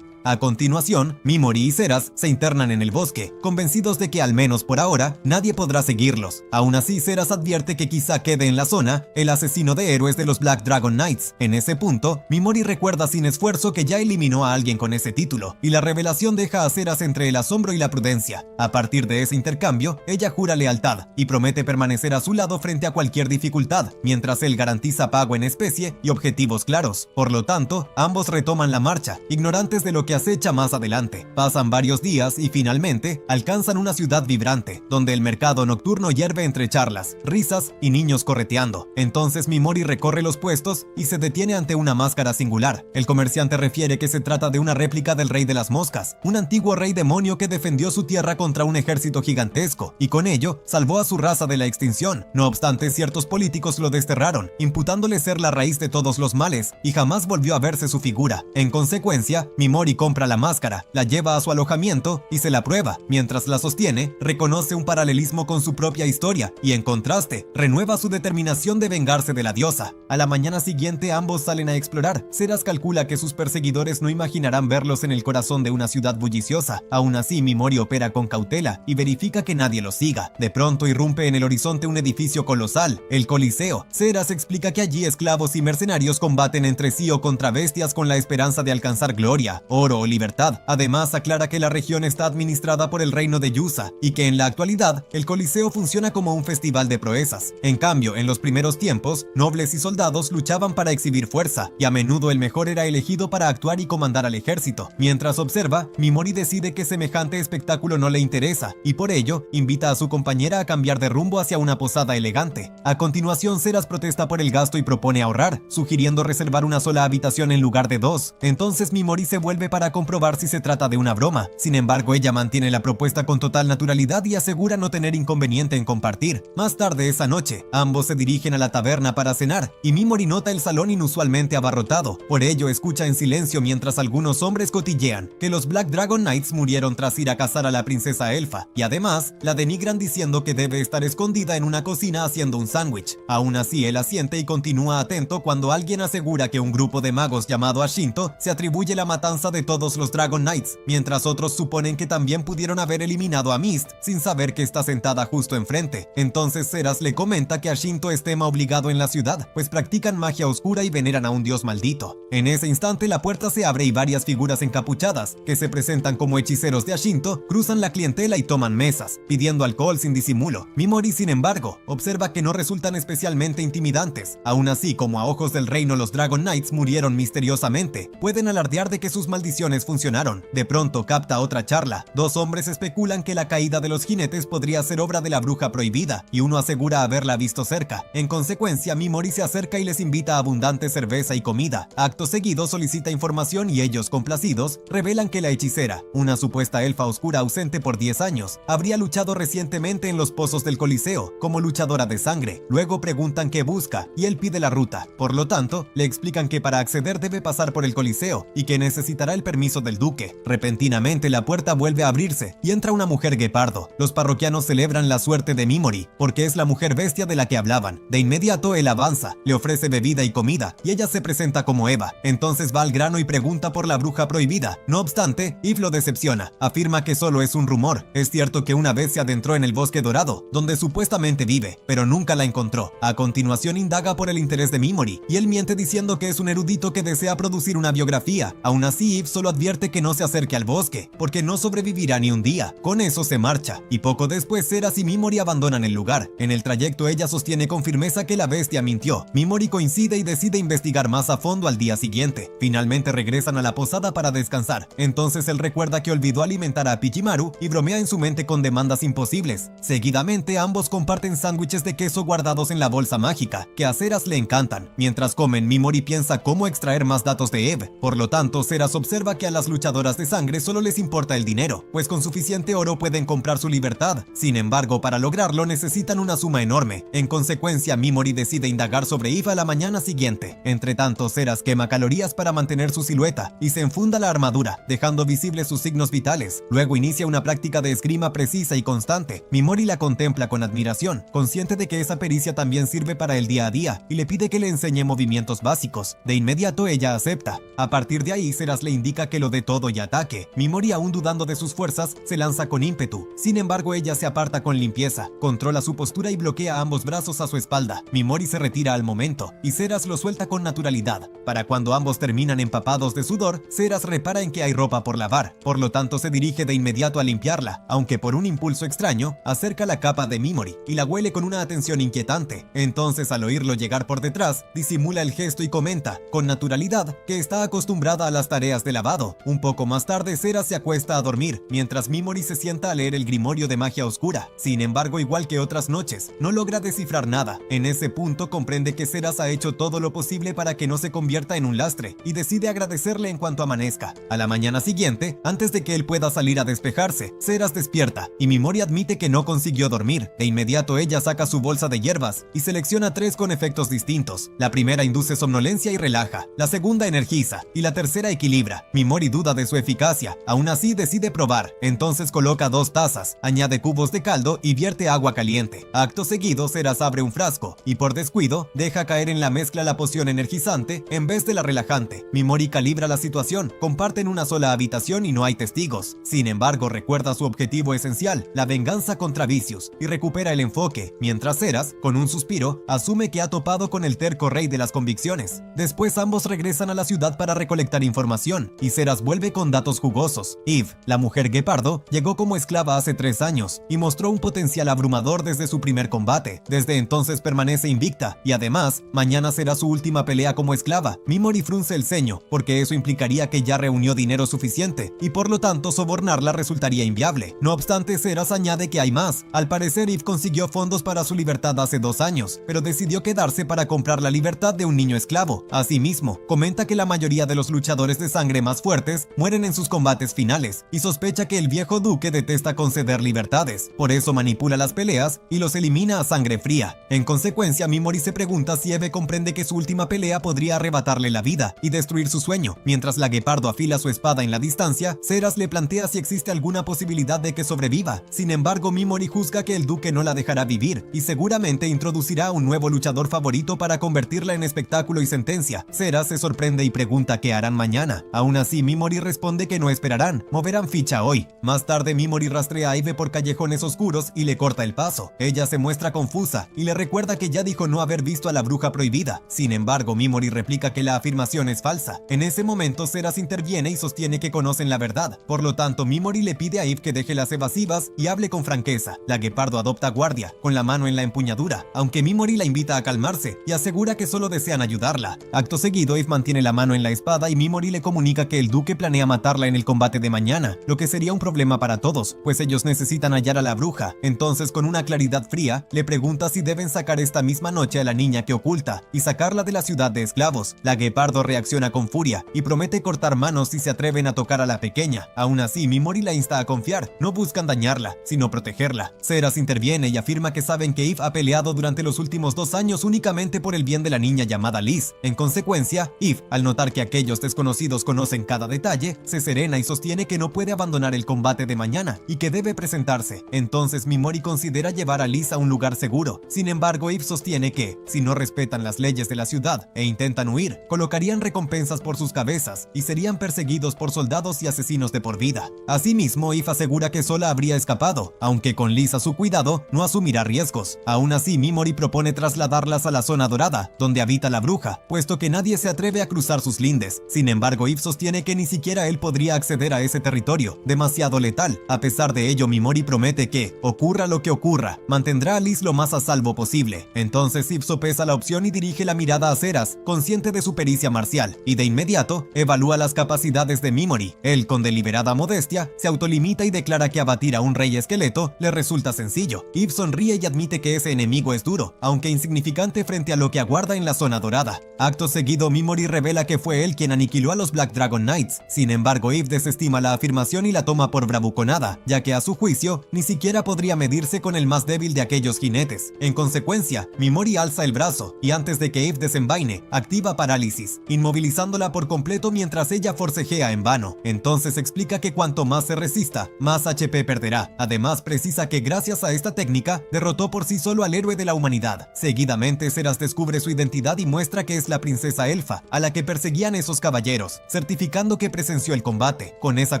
A continuación, Mimori y Ceras se internan en el bosque, convencidos de que al menos por ahora nadie podrá seguirlos. Aún así, Ceras advierte que quizá quede en la zona el asesino de héroes de los Black Dragon Knights. En ese punto, Mimori recuerda sin esfuerzo que ya eliminó a alguien con ese título, y la revelación deja a Ceras entre el asombro y la prudencia. A partir de ese intercambio, ella jura lealtad y promete permanecer a su lado frente a cualquier dificultad, mientras él garantiza pago en especie y objetivos claros. Por lo tanto, ambos retoman la marcha, ignorantes de lo que acecha más adelante. Pasan varios días y finalmente alcanzan una ciudad vibrante, donde el mercado nocturno hierve entre charlas, risas y niños correteando. Entonces Mimori recorre los puestos y se detiene ante una máscara singular. El comerciante refiere que se trata de una réplica del Rey de las Moscas, un antiguo rey demonio que defendió su tierra contra un ejército gigantesco y con ello salvó a su raza de la extinción. No obstante, ciertos políticos lo desterraron, imputándole ser la raíz de todos los males, y jamás volvió a verse su figura. En consecuencia, Mimori compra la máscara, la lleva a su alojamiento y se la prueba. Mientras la sostiene, reconoce un paralelismo con su propia historia y, en contraste, renueva su determinación de vengarse de la diosa. A la mañana siguiente ambos salen a explorar. Seras calcula que sus perseguidores no imaginarán verlos en el corazón de una ciudad bulliciosa. Aún así, Mimori opera con cautela y verifica que nadie los siga. De pronto irrumpe en el horizonte un edificio colosal, el Coliseo. Seras explica que allí esclavos y mercenarios combaten entre sí o contra bestias con la esperanza de alcanzar gloria, oro o libertad. Además, aclara que la región está administrada por el reino de Yusa y que en la actualidad el Coliseo funciona como un festival de proezas. En cambio, en los primeros tiempos, nobles y soldados luchaban para exhibir fuerza y a menudo el mejor era elegido para actuar y comandar al ejército. Mientras observa, Mimori decide que semejante espectáculo no le interesa y por ello invita a su compañera a cambiar de rumbo hacia una posada elegante. A continuación, Seras protesta por el gasto y propone ahorrar, sugiriendo reservar una sola habitación en lugar de dos. Entonces Mimori se vuelve para comprobar si se trata de una broma. Sin embargo, ella mantiene la propuesta con total naturalidad y asegura no tener inconveniente en compartir. Más tarde esa noche, ambos se dirigen a la taberna para cenar y Mimori nota el salón inusualmente abarrotado. Por ello, escucha en silencio mientras algunos hombres cotillean que los Black Dragon Knights murieron tras ir a cazar a la princesa elfa y además la denigran diciendo que debe estar escondida en una cocina haciendo un sándwich. Aún así, él asiente y continúa atento cuando alguien asegura que un grupo de magos llamado Ashinto se atribuye la matanza de todos los Dragon Knights, mientras otros suponen que también pudieron haber eliminado a Mist sin saber que está sentada justo enfrente. Entonces Seras le comenta que Ashinto es tema obligado en la ciudad, pues practican magia oscura y veneran a un dios maldito. En ese instante la puerta se abre y varias figuras encapuchadas, que se presentan como hechiceros de Ashinto, cruzan la clientela y toman mesas, pidiendo alcohol sin disimulo. Mimori, sin embargo, observa que no resultan especialmente intimidantes. Aún así, como a ojos del reino los Dragon Knights murieron misteriosamente, pueden alardear de que sus maldiciones funcionaron. De pronto capta otra charla. Dos hombres especulan que la caída de los jinetes podría ser obra de la bruja prohibida, y uno asegura haberla visto cerca. En consecuencia, Mimori se acerca y les invita a abundante cerveza y comida. Acto seguido solicita información y ellos, complacidos, revelan que la hechicera, una supuesta elfa oscura ausente por 10 años, habría luchado recientemente en los pozos del Coliseo como luchadora de sangre. Luego preguntan qué busca y él pide la ruta. Por lo tanto, le explican que para acceder debe pasar por el Coliseo y que necesitará el permiso del duque. Repentinamente la puerta vuelve a abrirse y entra una mujer guepardo. Los parroquianos celebran la suerte de Mimori porque es la mujer bestia de la que hablaban. De inmediato él avanza, le ofrece bebida y comida y ella se presenta como Eva. Entonces va al grano y pregunta por la bruja prohibida. No obstante, Eve lo decepciona. Afirma que solo es un rumor. Es cierto que una vez se adentró en el bosque dorado, donde supuestamente vive, pero nunca la encontró. A continuación indaga por el interés de Mimori y él miente diciendo que es un erudito que desea producir una biografía. Aún así, Eve solo advierte que no se acerque al bosque, porque no sobrevivirá ni un día. Con eso se marcha, y poco después Seras y Mimori abandonan el lugar. En el trayecto ella sostiene con firmeza que la bestia mintió. Mimori coincide y decide investigar más a fondo al día siguiente. Finalmente regresan a la posada para descansar. Entonces él recuerda que olvidó alimentar a Pichimaru y bromea en su mente con demandas imposibles. Seguidamente ambos comparten sándwiches de queso guardados en la bolsa mágica, que a Seras le encantan. Mientras comen, Mimori piensa cómo extraer más datos de Eve. Por lo tanto, Seras observa que a las luchadoras de sangre solo les importa el dinero, pues con suficiente oro pueden comprar su libertad. Sin embargo, para lograrlo necesitan una suma enorme. En consecuencia, Mimori decide indagar sobre Eve a la mañana siguiente. Entre tanto, Seras quema calorías para mantener su silueta y se enfunda la armadura, dejando visibles sus signos vitales. Luego inicia una práctica de esgrima precisa y constante. Mimori la contempla con admiración, consciente de que esa pericia también sirve para el día a día, y le pide que le enseñe movimientos básicos. De inmediato ella acepta. A partir de ahí, Seras le indica que lo dé todo y ataque. Mimori, aún dudando de sus fuerzas, se lanza con ímpetu. Sin embargo, ella se aparta con limpieza, controla su postura y bloquea ambos brazos a su espalda. Mimori se retira al momento, y Seras lo suelta con naturalidad. Para cuando ambos terminan empapados de sudor, Seras repara en que hay ropa por lavar. Por lo tanto, se dirige de inmediato a limpiarla, aunque por un impulso extraño, acerca la capa de Mimori y la huele con una atención inquietante. Entonces, al oírlo llegar por detrás, disimula el gesto y comenta, con naturalidad, que está acostumbrada a las tareas de lavado. Un poco más tarde, Seras se acuesta a dormir, mientras Mimori se sienta a leer el grimorio de magia oscura. Sin embargo, igual que otras noches, no logra descifrar nada. En ese punto comprende que Seras ha hecho todo lo posible para que no se convierta en un lastre, y decide agradecerle en cuanto amanezca. A la mañana siguiente, antes de que él pueda salir a despejarse, Seras despierta, y Mimori admite que no consiguió dormir. De inmediato ella saca su bolsa de hierbas, y selecciona 3 con efectos distintos. La primera induce somnolencia y relaja, la segunda energiza, y la tercera equilibra. Mimori duda de su eficacia, aún así decide probar. Entonces coloca 2 tazas, añade cubos de caldo y vierte agua caliente. Acto seguido, Seras abre un frasco y por descuido deja caer en la mezcla la poción energizante en vez de la relajante. Mimori calibra la situación, comparten una sola habitación y no hay testigos. Sin embargo, recuerda su objetivo esencial, la venganza contra Vicious, y recupera el enfoque, mientras Seras, con un suspiro, asume que ha topado con el terco rey de las convicciones. Después ambos regresan a la ciudad para recolectar información, y Seras vuelve con datos jugosos. Eve, la mujer guepardo, llegó como esclava hace 3 años, y mostró un potencial abrumador desde su primer combate. Desde entonces permanece invicta, y además, mañana será su última pelea como esclava. Mimori frunce el ceño, porque eso implicaría que ya reunió dinero suficiente, y por lo tanto sobornarla resultaría inviable. No obstante, Seras añade que hay más. Al parecer, Eve consiguió fondos para su libertad hace 2 años, pero decidió quedarse para comprar la libertad de un niño esclavo. Asimismo, comenta que la mayoría de los luchadores de sangre más fuertes mueren en sus combates finales, y sospecha que el viejo duque detesta conceder libertades, por eso manipula las peleas y los elimina a sangre fría. En consecuencia, Mimori se pregunta si Eve comprende que su última pelea podría arrebatarle la vida y destruir su sueño. Mientras la guepardo afila su espada en la distancia, Seras le plantea si existe alguna posibilidad de que sobreviva. Sin embargo, Mimori juzga que el duque no la dejará vivir y seguramente introducirá a un nuevo luchador favorito para convertirla en espectáculo y sentencia. Seras se sorprende y pregunta qué harán mañana. Aún así, Mimori responde que no esperarán, moverán ficha hoy. Más tarde, Mimori rastrea a Eve por callejones oscuros y le corta el paso. Ella se muestra confusa y le recuerda que ya dijo no haber visto a la bruja prohibida. Sin embargo, Mimori replica que la afirmación es falsa. En ese momento, Seras interviene y sostiene que conocen la verdad. Por lo tanto, Mimori le pide a Eve que deje las evasivas y hable con franqueza. La guepardo adopta guardia, con la mano en la empuñadura, aunque Mimori la invita a calmarse y asegura que solo desean ayudarla. Acto seguido, Eve mantiene la mano en la espada y Mimori le comunica que el duque planea matarla en el combate de mañana, lo que sería un problema para todos, pues ellos necesitan hallar a la bruja. Entonces, con una claridad fría, le pregunta si deben sacar esta misma noche a la niña que oculta y sacarla de la ciudad de esclavos. La guepardo reacciona con furia y promete cortar manos si se atreven a tocar a la pequeña. Aún así, Mimori la insta a confiar, no buscan dañarla, sino protegerla. Seras interviene y afirma que saben que Eve ha peleado durante los últimos 2 años únicamente por el bien de la niña llamada Liz. En consecuencia, Eve, al notar que aquellos desconocidos conocen cada detalle, se serena y sostiene que no puede abandonar el combate de mañana y que debe presentarse. Entonces Mimori considera llevar a Liz a un lugar seguro. Sin embargo, Eve sostiene que, si no respetan las leyes de la ciudad e intentan huir, colocarían recompensas por sus cabezas y serían perseguidos por soldados y asesinos de por vida. Asimismo, Eve asegura que sola habría escapado, aunque con Liz a su cuidado no asumirá riesgos. Aún así, Mimori propone trasladarlas a la zona dorada, donde habita la bruja, puesto que nadie se atreve a cruzar sus lindes. Sin embargo, Eve sostiene que ni siquiera él podría acceder a ese territorio, demasiado letal. A pesar de ello, Mimori promete que, ocurra lo que ocurra, mantendrá a Liz lo más a salvo posible. Entonces Eve sopesa la opción y dirige la mirada a Seras, consciente de su pericia marcial, y de inmediato evalúa las capacidades de Mimori. Él, con deliberada modestia, se autolimita y declara que abatir a un rey esqueleto le resulta sencillo. Eve sonríe y admite que ese enemigo es duro, aunque insignificante frente a lo que aguarda en la zona dorada. Acto seguido, Mimori revela que fue él quien aniquiló a los Black Dragon Knights. Sin embargo, Eve desestima la afirmación y la toma por bravuconada, ya que a su juicio ni siquiera podría medirse con el más débil de aquellos jinetes. En consecuencia, Mimori alza el brazo y antes de que Eve desenvaine, activa parálisis, inmovilizándola por completo mientras ella forcejea en vano. Entonces explica que cuanto más se resista, más HP perderá. Además, precisa que gracias a esta técnica, derrotó por sí solo al héroe de la humanidad. Seguidamente, Seras descubre su identidad y muestra que es la princesa elfa, a la que perseguían esos caballeros, certificando que presenció el combate. Con esa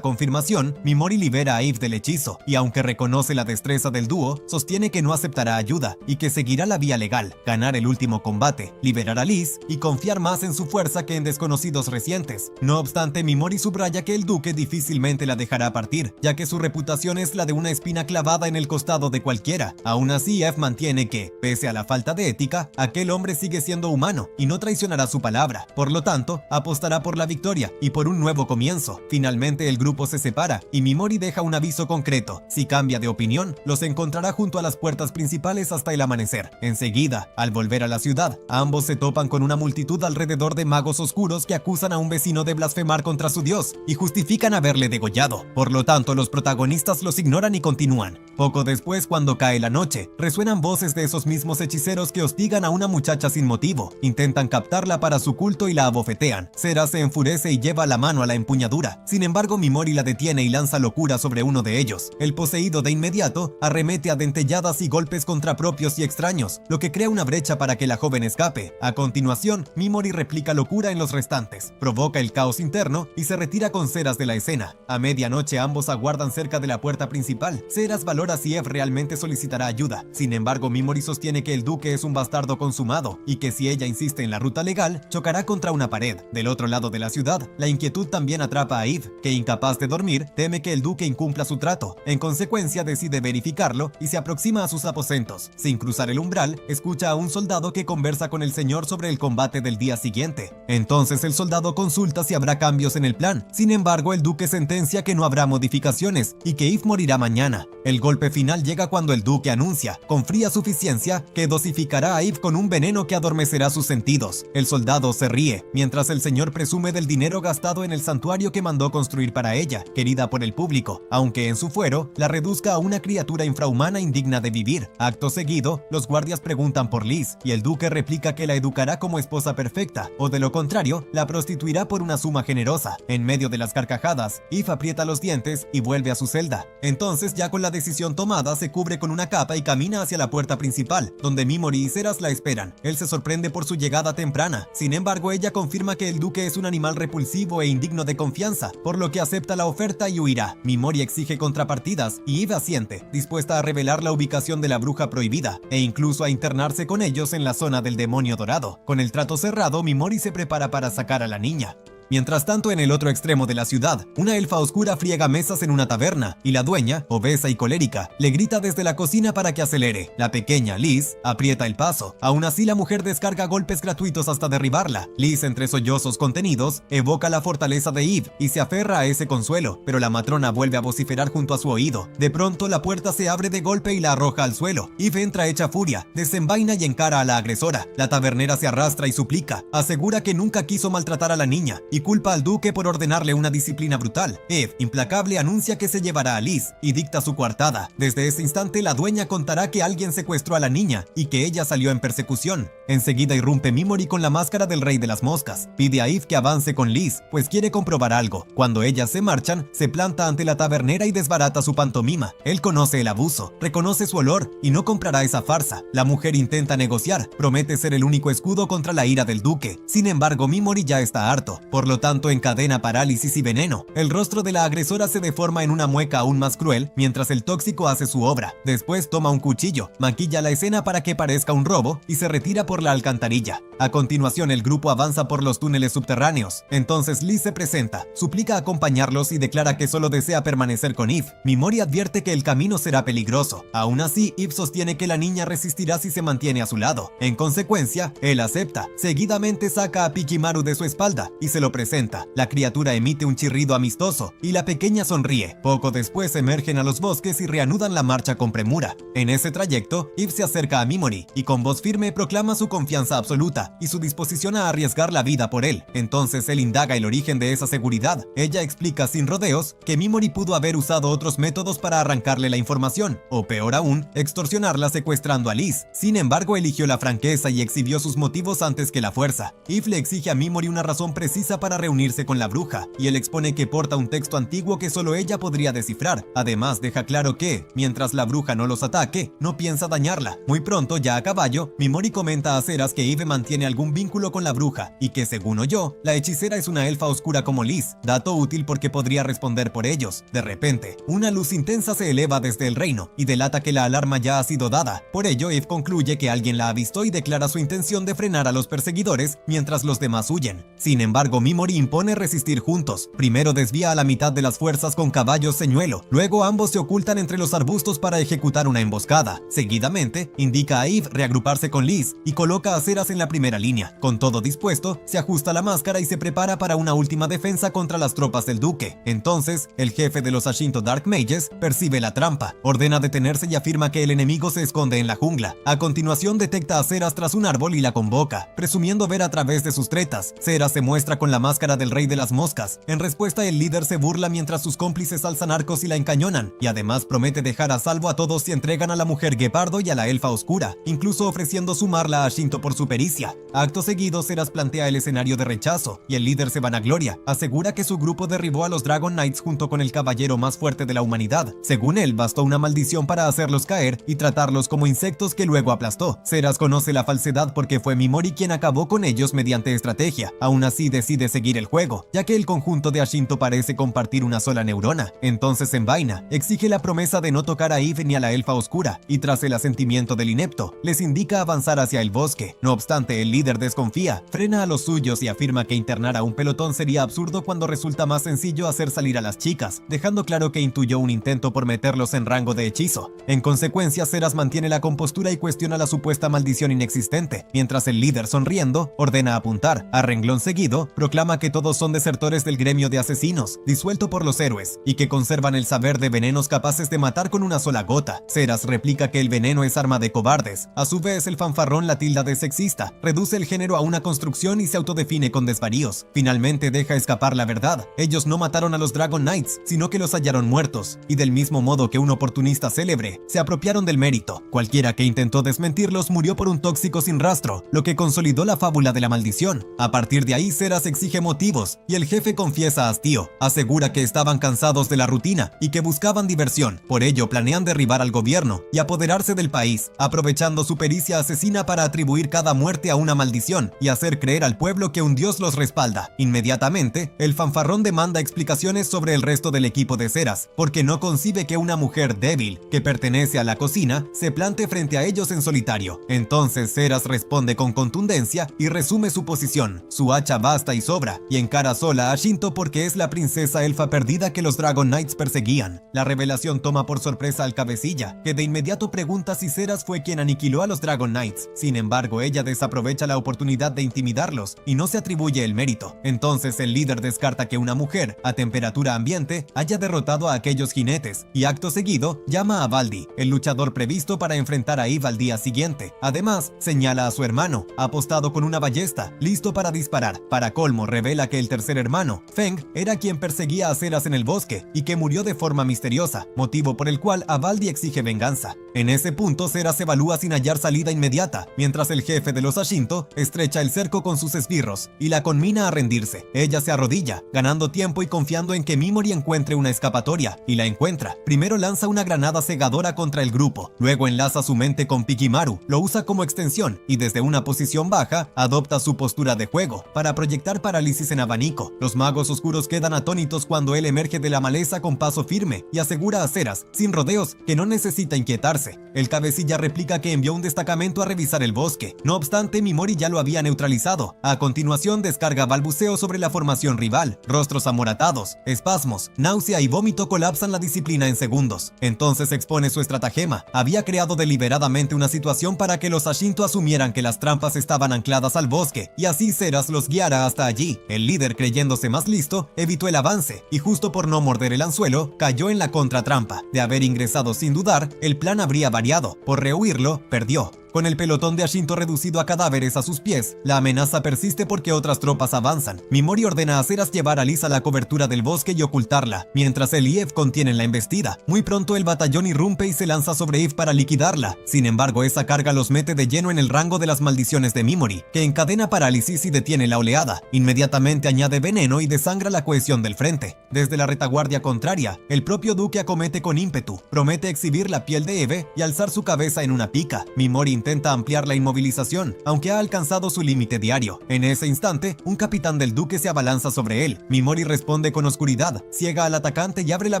confirmación, Mimori libera a Eve del hechizo, y aunque reconoce la destreza del dúo, sostiene que no aceptará ayuda, y que seguirá la vía legal, ganar el último combate, liberar a Liz, y confiar más en su fuerza que en desconocidos recientes. No obstante, Mimori subraya que el duque difícilmente la dejará partir, ya que su reputación es la de una espina clavada en el costado de cualquiera. Aún así, Eve mantiene que, pese a la falta de ética, aquel hombre sigue siendo humano, y no traicionará su palabra. Por lo tanto, apostará por la victoria, y por un nuevo comienzo. Finalmente, el grupo se separa, y Mimori deja un aviso concreto. Si cambia de opinión, los encontrará junto a las puertas principales hasta el amanecer. Enseguida, al volver a la ciudad, ambos se topan con una multitud alrededor de magos oscuros que acusan a un vecino de blasfemar contra su dios, y justifican haberle degollado. Por lo tanto, los protagonistas los ignoran y continúan. Poco después, cuando cae la noche, resuenan voces de esos mismos hechiceros que hostigan a una muchacha sin motivo. Intentan captarla para su culto y la abofetean. Seras se enfurece y lleva lleva la mano a la empuñadura. Sin embargo, Mimori la detiene y lanza locura sobre uno de ellos. El poseído de inmediato arremete a dentelladas y golpes contra propios y extraños, lo que crea una brecha para que la joven escape. A continuación, Mimori replica locura en los restantes, provoca el caos interno y se retira con Ceras de la escena. A medianoche ambos aguardan cerca de la puerta principal. Ceras valora si Eve realmente solicitará ayuda. Sin embargo, Mimori sostiene que el duque es un bastardo consumado y que si ella insiste en la ruta legal, chocará contra una pared. Del otro lado de la ciudad, la inquietud también atrapa a Eve, que incapaz de dormir, teme que el duque incumpla su trato. En consecuencia, decide verificarlo y se aproxima a sus aposentos. Sin cruzar el umbral, escucha a un soldado que conversa con el señor sobre el combate del día siguiente. Entonces el soldado consulta si habrá cambios en el plan. Sin embargo, el duque sentencia que no habrá modificaciones y que Eve morirá mañana. El golpe final llega cuando el duque anuncia, con fría suficiencia, que dosificará a Eve con un veneno que adormecerá sus sentidos. El soldado se ríe, mientras el señor presume del dinero gastado en el santuario que mandó construir para ella, querida por el público, aunque en su fuero la reduzca a una criatura infrahumana indigna de vivir. Acto seguido, los guardias preguntan por Liz, y el duque replica que la educará como esposa perfecta, o de lo contrario, la prostituirá por una suma generosa. En medio de las carcajadas, Eve aprieta los dientes y vuelve a su celda. Entonces, ya con la decisión tomada, se cubre con una capa y camina hacia la puerta principal, donde Mimori y Ceras la esperan. Él se sorprende por su llegada temprana. Sin embargo, ella confirma que el duque es un animal repulsivo e indigno de confianza, por lo que acepta la oferta y huirá. Mimori exige contrapartidas y Eve asiente, dispuesta a revelar la ubicación de la bruja prohibida e incluso a internarse con ellos en la zona del demonio dorado. Con el trato cerrado, Mimori se prepara para sacar a la niña. Mientras tanto, en el otro extremo de la ciudad, una elfa oscura friega mesas en una taberna, y la dueña, obesa y colérica, le grita desde la cocina para que acelere. La pequeña Liz aprieta el paso. Aún así, la mujer descarga golpes gratuitos hasta derribarla. Liz, entre sollozos contenidos, evoca la fortaleza de Eve y se aferra a ese consuelo, pero la matrona vuelve a vociferar junto a su oído. De pronto, la puerta se abre de golpe y la arroja al suelo. Eve entra hecha furia, desenvaina y encara a la agresora. La tabernera se arrastra y suplica. Asegura que nunca quiso maltratar a la niña y culpa al duque por ordenarle una disciplina brutal. Eve, implacable, anuncia que se llevará a Liz y dicta su coartada. Desde ese instante, la dueña contará que alguien secuestró a la niña y que ella salió en persecución. Enseguida irrumpe Mimori con la máscara del rey de las moscas. Pide a Eve que avance con Liz, pues quiere comprobar algo. Cuando ellas se marchan, se planta ante la tabernera y desbarata su pantomima. Él conoce el abuso, reconoce su olor y no comprará esa farsa. La mujer intenta negociar, promete ser el único escudo contra la ira del duque. Sin embargo, Mimori ya está harto, por lo tanto encadena parálisis y veneno. El rostro de la agresora se deforma en una mueca aún más cruel, mientras el tóxico hace su obra. Después toma un cuchillo, maquilla la escena para que parezca un robo y se retira por la alcantarilla. A continuación, el grupo avanza por los túneles subterráneos. Entonces Liz se presenta, suplica acompañarlos y declara que solo desea permanecer con Eve. Mimori advierte que el camino será peligroso. Aún así, Eve sostiene que la niña resistirá si se mantiene a su lado. En consecuencia, él acepta. Seguidamente saca a Pikimaru de su espalda y se lo presenta. La criatura emite un chirrido amistoso y la pequeña sonríe. Poco después emergen a los bosques y reanudan la marcha con premura. En ese trayecto, Eve se acerca a Mimori y con voz firme proclama su confianza absoluta y su disposición a arriesgar la vida por él. Entonces él indaga el origen de esa seguridad. Ella explica sin rodeos que Mimori pudo haber usado otros métodos para arrancarle la información, o peor aún, extorsionarla secuestrando a Liz. Sin embargo, eligió la franqueza y exhibió sus motivos antes que la fuerza. Eve le exige a Mimori una razón precisa para reunirse con la bruja, y él expone que porta un texto antiguo que solo ella podría descifrar. Además, deja claro que, mientras la bruja no los ataque, no piensa dañarla. Muy pronto, ya a caballo, Mimori comenta a Ceras que Eve mantiene algún vínculo con la bruja, y que según oyó, la hechicera es una elfa oscura como Liz, dato útil porque podría responder por ellos. De repente, una luz intensa se eleva desde el reino, y delata que la alarma ya ha sido dada. Por ello, Eve concluye que alguien la avistó y declara su intención de frenar a los perseguidores, mientras los demás huyen. Sin embargo, Mimori impone resistir juntos. Primero desvía a la mitad de las fuerzas con caballos señuelo, luego ambos se ocultan entre los arbustos para ejecutar una emboscada. Seguidamente, indica a Eve reagruparse con Liz y coloca a Ceras en la primera línea. Con todo dispuesto, se ajusta la máscara y se prepara para una última defensa contra las tropas del duque. Entonces, el jefe de los Ashinto Dark Mages percibe la trampa, ordena detenerse y afirma que el enemigo se esconde en la jungla. A continuación, detecta a Ceras tras un árbol y la convoca, presumiendo ver a través de sus tretas. Ceras se muestra con la la máscara del rey de las moscas. En respuesta, el líder se burla mientras sus cómplices alzan arcos y la encañonan, y además promete dejar a salvo a todos si entregan a la mujer guepardo y a la elfa oscura, incluso ofreciendo sumarla a Shinto por su pericia. Acto seguido, Zeras plantea el escenario de rechazo, y el líder se vanagloria. Asegura que su grupo derribó a los Dragon Knights junto con el caballero más fuerte de la humanidad. Según él, bastó una maldición para hacerlos caer y tratarlos como insectos que luego aplastó. Zeras conoce la falsedad porque fue Mimori quien acabó con ellos mediante estrategia. Aún así decide seguir el juego, ya que el conjunto de Ashinto parece compartir una sola neurona. Entonces envaina, exige la promesa de no tocar a Eve ni a la elfa oscura, y tras el asentimiento del inepto, les indica avanzar hacia el bosque. No obstante, el líder desconfía, frena a los suyos y afirma que internar a un pelotón sería absurdo cuando resulta más sencillo hacer salir a las chicas, dejando claro que intuyó un intento por meterlos en rango de hechizo. En consecuencia, Zeras mantiene la compostura y cuestiona la supuesta maldición inexistente, mientras el líder, sonriendo, ordena apuntar. A renglón seguido, proclama que todos son desertores del gremio de asesinos, disuelto por los héroes, y que conservan el saber de venenos capaces de matar con una sola gota. Zeras replica que el veneno es arma de cobardes. A su vez, el fanfarrón la tilda de sexista, reduce el género a una construcción y se autodefine con desvaríos. Finalmente deja escapar la verdad. Ellos no mataron a los Dragon Knights, sino que los hallaron muertos, y del mismo modo que un oportunista célebre, se apropiaron del mérito. Cualquiera que intentó desmentirlos murió por un tóxico sin rastro, lo que consolidó la fábula de la maldición. A partir de ahí, Zeras exige motivos, y el jefe confiesa hastío. Asegura que estaban cansados de la rutina y que buscaban diversión. Por ello, planean derribar al gobierno y apoderarse del país, aprovechando su pericia asesina para atribuir cada muerte a una maldición y hacer creer al pueblo que un dios los respalda. Inmediatamente, el fanfarrón demanda explicaciones sobre el resto del equipo de Zeras, porque no concibe que una mujer débil, que pertenece a la cocina, se plante frente a ellos en solitario. Entonces Zeras responde con contundencia y resume su posición. Su hacha basta y sobra, y encara sola a Shinto porque es la princesa elfa perdida que los Dragon Knights perseguían. La revelación toma por sorpresa al cabecilla, que de inmediato pregunta si Zeras fue quien aniquiló a los Dragon Knights. Sin embargo, ella desaprovecha la oportunidad de intimidarlos y no se atribuye el mérito. Entonces el líder descarta que una mujer, a temperatura ambiente, haya derrotado a aquellos jinetes, y acto seguido llama a Baldi, el luchador previsto para enfrentar a Eve al día siguiente. Además, señala a su hermano, apostado con una ballesta, listo para disparar. Para colmo, revela que el tercer hermano, Feng, era quien perseguía a Zeras en el bosque y que murió de forma misteriosa, motivo por el cual Baldi exige venganza. En ese punto, Zeras evalúa sin hallar salida inmediata, mientras el jefe de los Ashinto estrecha el cerco con sus esbirros y la conmina a rendirse. Ella se arrodilla, ganando tiempo y confiando en que Mimori encuentre una escapatoria, y la encuentra. Primero lanza una granada cegadora contra el grupo, luego enlaza su mente con Pikimaru, lo usa como extensión y desde una posición baja adopta su postura de juego para proyectar parálisis en abanico. Los magos oscuros quedan atónitos cuando él emerge de la maleza con paso firme y asegura a Zeras, sin rodeos, que no necesita inquietarse. El cabecilla replica que envió un destacamento a revisar el bosque. No obstante, Mimori ya lo había neutralizado. A continuación descarga balbuceo sobre la formación rival. Rostros amoratados, espasmos, náusea y vómito colapsan la disciplina en segundos. Entonces expone su estratagema. Había creado deliberadamente una situación para que los Ashinto asumieran que las trampas estaban ancladas al bosque, y así Zeras los guiara hasta allí. El líder, creyéndose más listo, evitó el avance, y justo por no morder el anzuelo, cayó en la contratrampa. De haber ingresado sin dudar, el plan habría variado. Por rehuirlo, perdió. Con el pelotón de Ashinto reducido a cadáveres a sus pies, la amenaza persiste porque otras tropas avanzan. Mimori ordena a Zeras llevar a Liz a la cobertura del bosque y ocultarla, mientras él y Eve contienen la embestida. Muy pronto el batallón irrumpe y se lanza sobre Eve para liquidarla. Sin embargo, esa carga los mete de lleno en el rango de las maldiciones de Mimori, que encadena parálisis y detiene la oleada. Inmediatamente añade veneno y desangra la cohesión del frente. Desde la retaguardia contraria, el propio duque acomete con ímpetu. Promete exhibir la piel de Eve y alzar su cabeza en una pica. Mimori intenta ampliar la inmovilización, aunque ha alcanzado su límite diario. En ese instante, un capitán del duque se abalanza sobre él. Mimori responde con oscuridad, ciega al atacante y abre la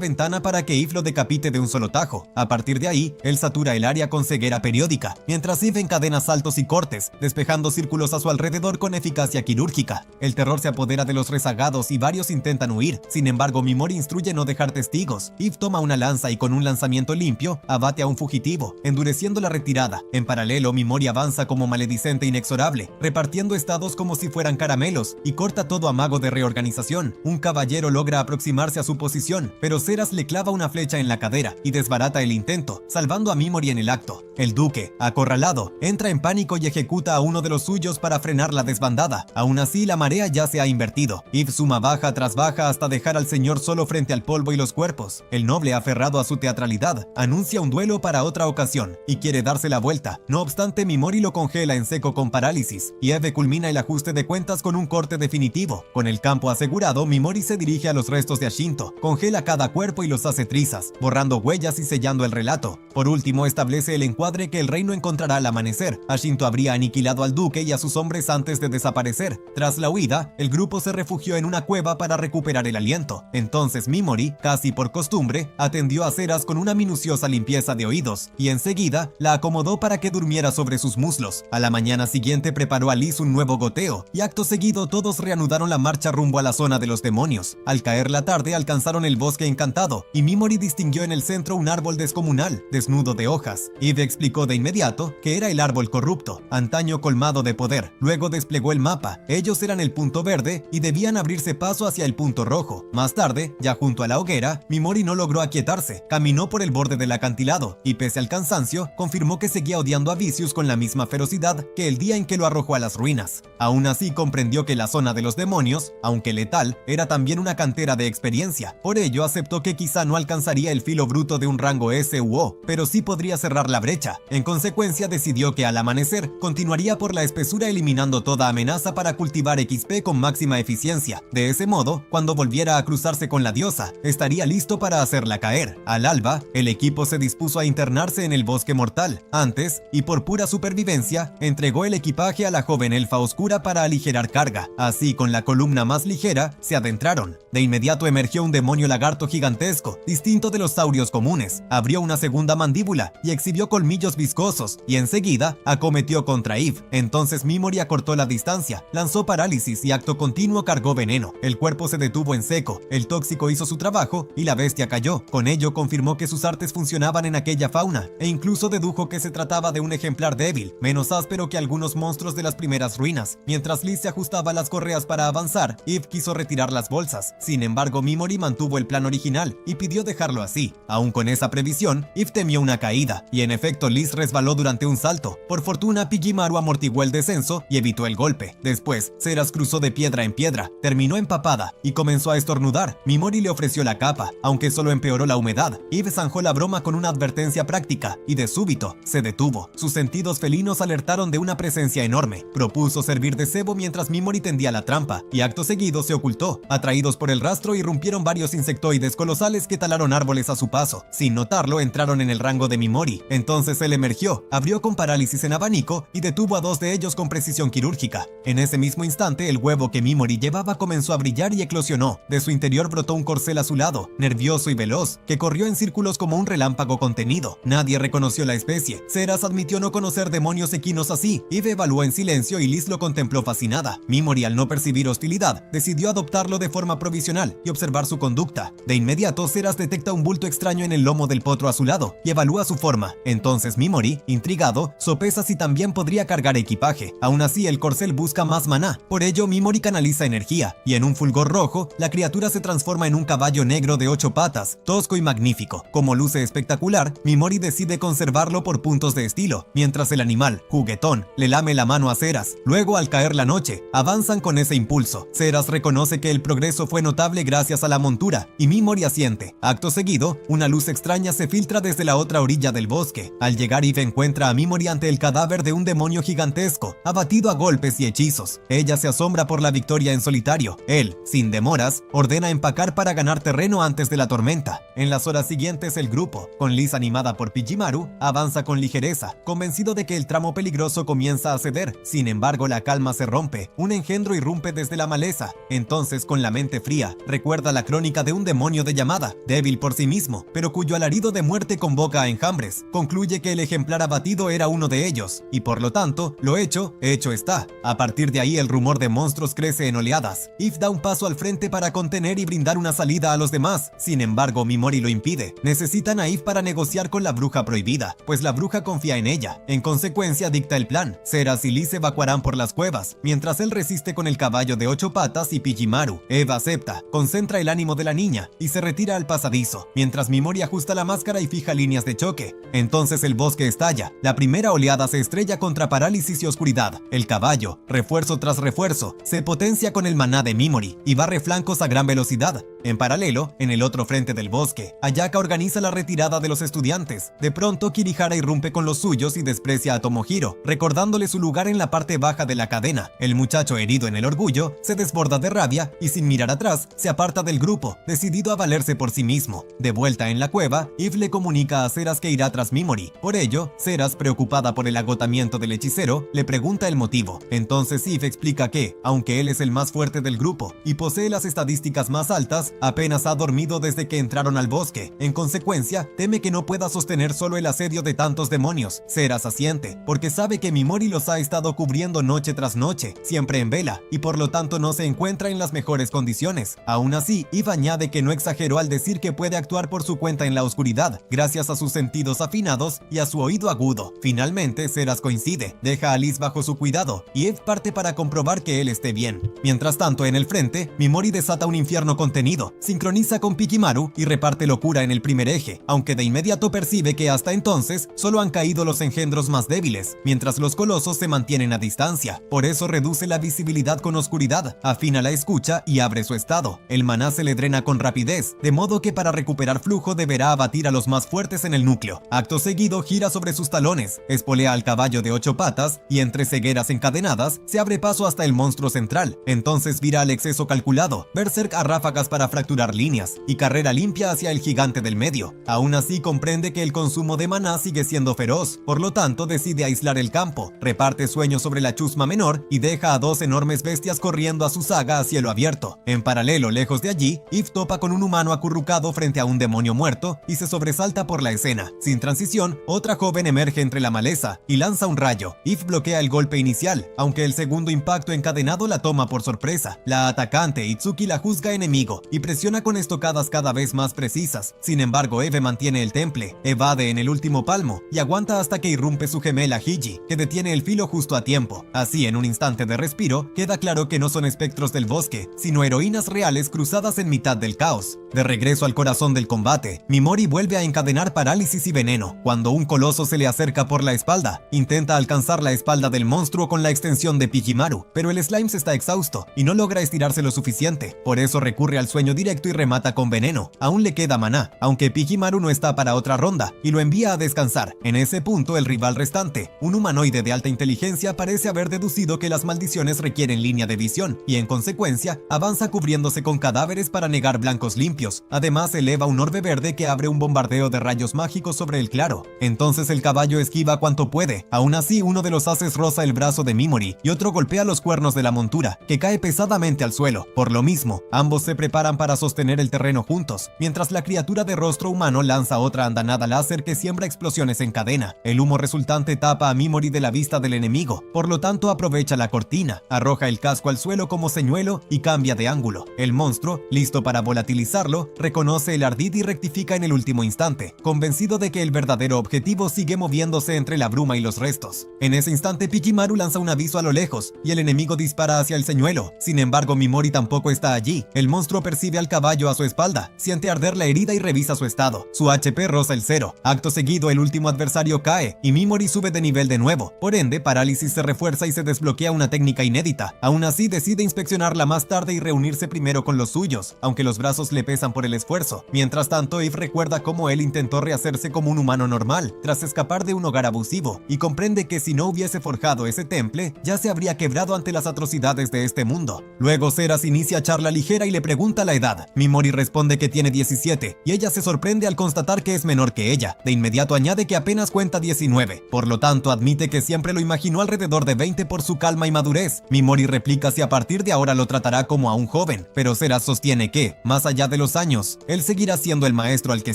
ventana para que Eve lo decapite de un solo tajo. A partir de ahí, él satura el área con ceguera periódica, mientras Eve encadena saltos y cortes, despejando círculos a su alrededor con eficacia quirúrgica. El terror se apodera de los rezagados y varios intentan huir. Sin embargo, Mimori instruye no dejar testigos. Eve toma una lanza y con un lanzamiento limpio, abate a un fugitivo, endureciendo la retirada. En paralelo, paralelo, Mimori avanza como maledicente inexorable, repartiendo estados como si fueran caramelos, y corta todo amago de reorganización. Un caballero logra aproximarse a su posición, pero Zeras le clava una flecha en la cadera y desbarata el intento, salvando a Mimori en el acto. El duque, acorralado, entra en pánico y ejecuta a uno de los suyos para frenar la desbandada. Aún así, la marea ya se ha invertido. Eve suma baja tras baja hasta dejar al señor solo frente al polvo y los cuerpos. El noble, aferrado a su teatralidad, anuncia un duelo para otra ocasión y quiere darse la vuelta. No obstante, Mimori lo congela en seco con parálisis, y Eve culmina el ajuste de cuentas con un corte definitivo. Con el campo asegurado, Mimori se dirige a los restos de Ashinto, congela cada cuerpo y los hace trizas, borrando huellas y sellando el relato. Por último, establece el encuadre que el reino encontrará al amanecer. Ashinto habría aniquilado al duque y a sus hombres antes de desaparecer. Tras la huida, el grupo se refugió en una cueva para recuperar el aliento. Entonces Mimori, casi por costumbre, atendió a Zeras con una minuciosa limpieza de oídos, y enseguida la acomodó para que durmiera sobre sus muslos. A la mañana siguiente preparó a Liz un nuevo goteo, y acto seguido todos reanudaron la marcha rumbo a la zona de los demonios. Al caer la tarde alcanzaron el bosque encantado, y Mimori distinguió en el centro un árbol descomunal, desnudo de hojas. Eve explicó de inmediato que era el árbol corrupto, antaño colmado de poder. Luego desplegó el mapa. Ellos eran el punto verde y debían abrirse paso hacia el punto rojo. Más tarde, ya junto a la hoguera, Mimori no logró aquietarse. Caminó por el borde del acantilado y, pese al cansancio, confirmó que seguía odiando a Vicious con la misma ferocidad que el día en que lo arrojó a las ruinas. Aún así, comprendió que la zona de los demonios, aunque letal, era también una cantera de experiencia. Por ello, aceptó que quizá no alcanzaría el filo bruto de un rango S u O, pero sí podría cerrar la brecha. En consecuencia, decidió que al amanecer continuaría por la espesura eliminando toda amenaza para cultivar XP con máxima eficiencia. De ese modo, cuando volviera a cruzarse con la diosa, estaría listo para hacerla caer. Al alba, el equipo se dispuso a internarse en el bosque mortal. Antes, y por pura supervivencia, entregó el equipaje a la joven elfa oscura para aligerar carga. Así, con la columna más ligera, se adentraron. De inmediato emergió un demonio lagarto gigantesco, distinto de los saurios comunes. Abrió una segunda mandíbula y exhibió colmillos viscosos, y enseguida acometió contra Eve. Entonces Mimori acortó la distancia, lanzó parálisis y acto continuo cargó veneno. El cuerpo se detuvo en seco, el tóxico hizo su trabajo y la bestia cayó. Con ello confirmó que sus artes funcionaban en aquella fauna, e incluso dedujo que se trataba de un ejemplar débil, menos áspero que algunos monstruos de las primeras ruinas. Mientras Liz se ajustaba las correas para avanzar, Eve quiso retirar las bolsas. Sin embargo, Mimori mantuvo el plan original y pidió dejarlo así. Aún con esa previsión, Eve temió una caída, y en efecto Liz resbaló durante un salto. Por fortuna, Pigimaru amortiguó el descenso y evitó el golpe. Después, Zeras cruzó de piedra en piedra, terminó empapada y comenzó a estornudar. Mimori le ofreció la capa, aunque solo empeoró la humedad. Eve zanjó la broma con una advertencia práctica y de súbito se detuvo. Sus sentidos felinos alertaron de una presencia enorme. Propuso servir de cebo mientras Mimori tendía la trampa y acto seguido se ocultó. Atraídos por el rastro, irrumpieron varios insectoides colosales que talaron árboles a su paso. Sin notarlo, entraron en el rango de Mimori. Entonces él emergió, abrió con parálisis en abanico y detuvo a dos de ellos con precisión quirúrgica. En ese mismo instante, el huevo que Mimori llevaba comenzó a brillar y eclosionó. De su interior brotó un corcel azulado, nervioso y veloz, que corrió en círculos como un relámpago contenido. Nadie reconoció la especie. Zeras admitió no conocer demonios equinos así. Eve evaluó en silencio y Liz lo contempló fascinada. Mimori, al no percibir hostilidad, decidió adoptarlo de forma provisional y observar su conducta. De inmediato, Zeras detecta un bulto extraño en el lomo del potro azulado y evalúa su forma. Entonces Mimori, intrigado, sopesa si también podría cargar equipaje. Aún así, el corcel busca más maná. Por ello, Mimori canaliza energía, y en un fulgor rojo, la criatura se transforma en un caballo negro de 8 patas, tosco y magnífico. Como luce espectacular, Mimori decide conservarlo por puntos de estilo, mientras el animal, juguetón, le lame la mano a Zeras. Luego, al caer la noche, avanzan con ese impulso. Zeras reconoce que el progreso fue notable gracias a la montura, y Mimori asiente. Acto seguido, una luz extraña se filtra desde la otra orilla del bosque. Al llegar, Eve encuentra a Mimori ante el cadáver de un demonio gigantesco, abatido a golpes y hechizos. Ella se asombra por la victoria en solitario. Él, sin demoras, ordena empacar para ganar terreno antes de la tormenta. En las horas siguientes, el grupo, con Liz animada por Pigimaru, avanza con ligereza, convencido de que el tramo peligroso comienza a ceder. Sin embargo, la calma se rompe. Un engendro irrumpe desde la maleza. Entonces, con la mente fría, recuerda la crónica de un demonio de llamada, débil por sí mismo, pero cuyo alarido de muerte convoca a enjambres. Concluye que el ejemplar abatido era uno de ellos, y por lo tanto, lo hecho está. A partir de ahí, el rumor de monstruos crece en oleadas. Eve da un paso al frente para contener y brindar una salida a los demás. Sin embargo, Mimori lo impide. Necesitan a Eve para negociar con la bruja prohibida, pues la bruja confía en ella. ella. En consecuencia, dicta el plan. Zeras y Lee se evacuarán por las cuevas, mientras él resiste con el caballo de 8 patas y Pijimaru. Eva acepta, concentra el ánimo de la niña y se retira al pasadizo, mientras Mimori ajusta la máscara y fija líneas de choque. Entonces el bosque estalla. La primera oleada se estrella contra parálisis y oscuridad. El caballo, refuerzo tras refuerzo, se potencia con el maná de Mimori y barre flancos a gran velocidad. En paralelo, en el otro frente del bosque, Ayaka organiza la retirada de los estudiantes. De pronto, Kirihara irrumpe con los suyos y desprecia a Tomohiro, recordándole su lugar en la parte baja de la cadena. El muchacho, herido en el orgullo, se desborda de rabia y sin mirar atrás, se aparta del grupo, decidido a valerse por sí mismo. De vuelta en la cueva, Eve le comunica a Zeras que irá tras Mimori. Por ello, Zeras, preocupada por el agotamiento del hechicero, le pregunta el motivo. Entonces Eve explica que, aunque él es el más fuerte del grupo y posee las estadísticas más altas, apenas ha dormido desde que entraron al bosque. En consecuencia, teme que no pueda sostener solo el asedio de tantos demonios. Zeras asiente, porque sabe que Mimori los ha estado cubriendo noche tras noche, siempre en vela, y por lo tanto no se encuentra en las mejores condiciones. Aún así, Eve añade que no exageró al decir que puede actuar por su cuenta en la oscuridad, gracias a sus sentidos afinados y a su oído agudo. Finalmente, Zeras coincide, deja a Liz bajo su cuidado, y Eve parte para comprobar que él esté bien. Mientras tanto, en el frente, Mimori desata un infierno contenido, sincroniza con Pijimaru y reparte locura en el primer eje, aunque de inmediato percibe que hasta entonces solo han caído los engendros más débiles, mientras los colosos se mantienen a distancia. Por eso reduce la visibilidad con oscuridad, afina la escucha y abre su estado. El maná se le drena con rapidez, de modo que para recuperar flujo deberá abatir a los más fuertes en el núcleo. Acto seguido gira sobre sus talones, espolea al caballo de 8 patas y entre cegueras encadenadas se abre paso hasta el monstruo central. Entonces vira al exceso calculado, berserk a ráfagas para fracturar líneas y carrera limpia hacia el gigante del medio. Aún así comprende que el consumo de maná sigue siendo feroz, por lo tanto decide aislar el campo, reparte sueños sobre la chusma menor y deja a 2 enormes bestias corriendo a su saga a cielo abierto. En paralelo, lejos de allí, Eve topa con un humano acurrucado frente a un demonio muerto y se sobresalta por la escena. Sin transición, otra joven emerge entre la maleza y lanza un rayo. Eve bloquea el golpe inicial, aunque el segundo impacto encadenado la toma por sorpresa. La atacante, Itsuki, la juzga enemigo y presiona con estocadas cada vez más precisas. Sin embargo, Eve mantiene el temple, evade en el último palmo y aguanta hasta que irrumpe su gemela Hiji, que detiene el filo justo a tiempo. Así, en un instante de respiro, queda claro que no son espectros del bosque, sino heroínas reales cruzadas en mitad del caos. De regreso al corazón del combate, Mimori vuelve a encadenar parálisis y veneno. Cuando un coloso se le acerca por la espalda, intenta alcanzar la espalda del monstruo con la extensión de Pijimaru, pero el slime está exhausto y no logra estirarse lo suficiente. Por eso recurre al sueño directo y remata con veneno. Aún le queda maná, aunque Pijimaru no está para otra ronda, y lo envía a descansar. En ese punto, el rival restante, un humanoide de alta inteligencia, parece haber deducido que las maldiciones requieren línea de visión, y en consecuencia, avanza cubriéndose con cadáveres para negar blancos limpios. Además, eleva un orbe verde que abre un bombardeo de rayos mágicos sobre el claro. Entonces el caballo esquiva cuanto puede. Aún así, uno de los haces roza el brazo de Mimori, y otro golpea los cuernos de la montura, que cae pesadamente al suelo. Por lo mismo, ambos se preparan para sostener el terreno juntos, mientras la criatura de rostro humano lanza otra andanada láser que siembra explosiones en cadena. El humo resultante tapa a Mimori de la vista del enemigo, por lo tanto aprovecha la cortina, arroja el casco al suelo como señuelo y cambia de ángulo. El monstruo, listo para volatilizarlo, reconoce el ardid y rectifica en el último instante, convencido de que el verdadero objetivo sigue moviéndose entre la bruma y los restos. En ese instante, Pijimaru lanza un aviso a lo lejos y el enemigo dispara hacia el señuelo. Sin embargo, Mimori tampoco está allí. El monstruo percibe al caballo a su espalda, siente arder la herida y revisa su estado. Su HP roza el 0. Acto seguido, el último adversario cae y Mimori sube de nivel de nuevo. Por ende, Parálisis se refuerza y se desbloquea una técnica inédita. Aún así, decide inspeccionarla más tarde y reunirse primero con los suyos, aunque los brazos le pesan por el esfuerzo. Mientras tanto, Eve recuerda cómo él intentó rehacerse como un humano normal, tras escapar de un hogar abusivo, y comprende que si no hubiese forjado ese temple, ya se habría quebrado ante las atrocidades de este mundo. Luego, Zeras inicia charla ligera y le pregunta la edad. Mimori responde que tiene 17, y ella se sorprende al constatar que es menor que ella. De inmediato añade que apenas cuenta 19, por lo tanto admite que siempre lo imaginó alrededor de 20 por su calma y madurez. Mimori replica si a partir de ahora lo tratará como a un joven, pero Zeras sostiene que, más allá de los años, él seguirá siendo el maestro al que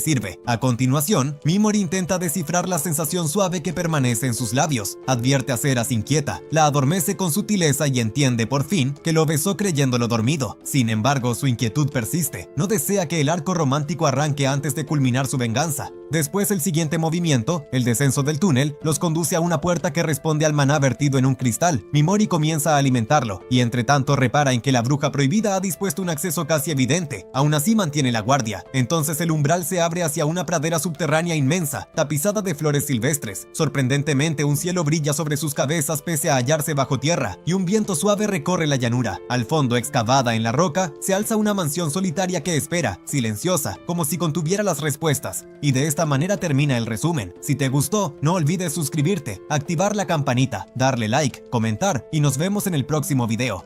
sirve. A continuación, Mimori intenta descifrar la sensación suave que permanece en sus labios. Advierte a Zeras inquieta, la adormece con sutileza y entiende por fin que lo besó creyéndolo dormido. Sin embargo, su inquietud persiste. No desea que el arco romántico arranque antes de culminar su venganza. Después el siguiente movimiento, el descenso del túnel, los conduce a una puerta que responde al maná vertido en un cristal. Mimori comienza a alimentarlo, y entre tanto repara en que la bruja prohibida ha dispuesto un acceso casi evidente. Aún así mantiene la guardia. Entonces el umbral se abre hacia una pradera subterránea inmensa, tapizada de flores silvestres. Sorprendentemente, un cielo brilla sobre sus cabezas pese a hallarse bajo tierra, y un viento suave recorre la llanura. Al fondo, excavada en la roca, se alza una mansión solitaria que espera, silenciosa, como si contuviera las respuestas. Y de esta manera termina el resumen. Si te gustó, no olvides suscribirte, activar la campanita, darle like, comentar y nos vemos en el próximo video.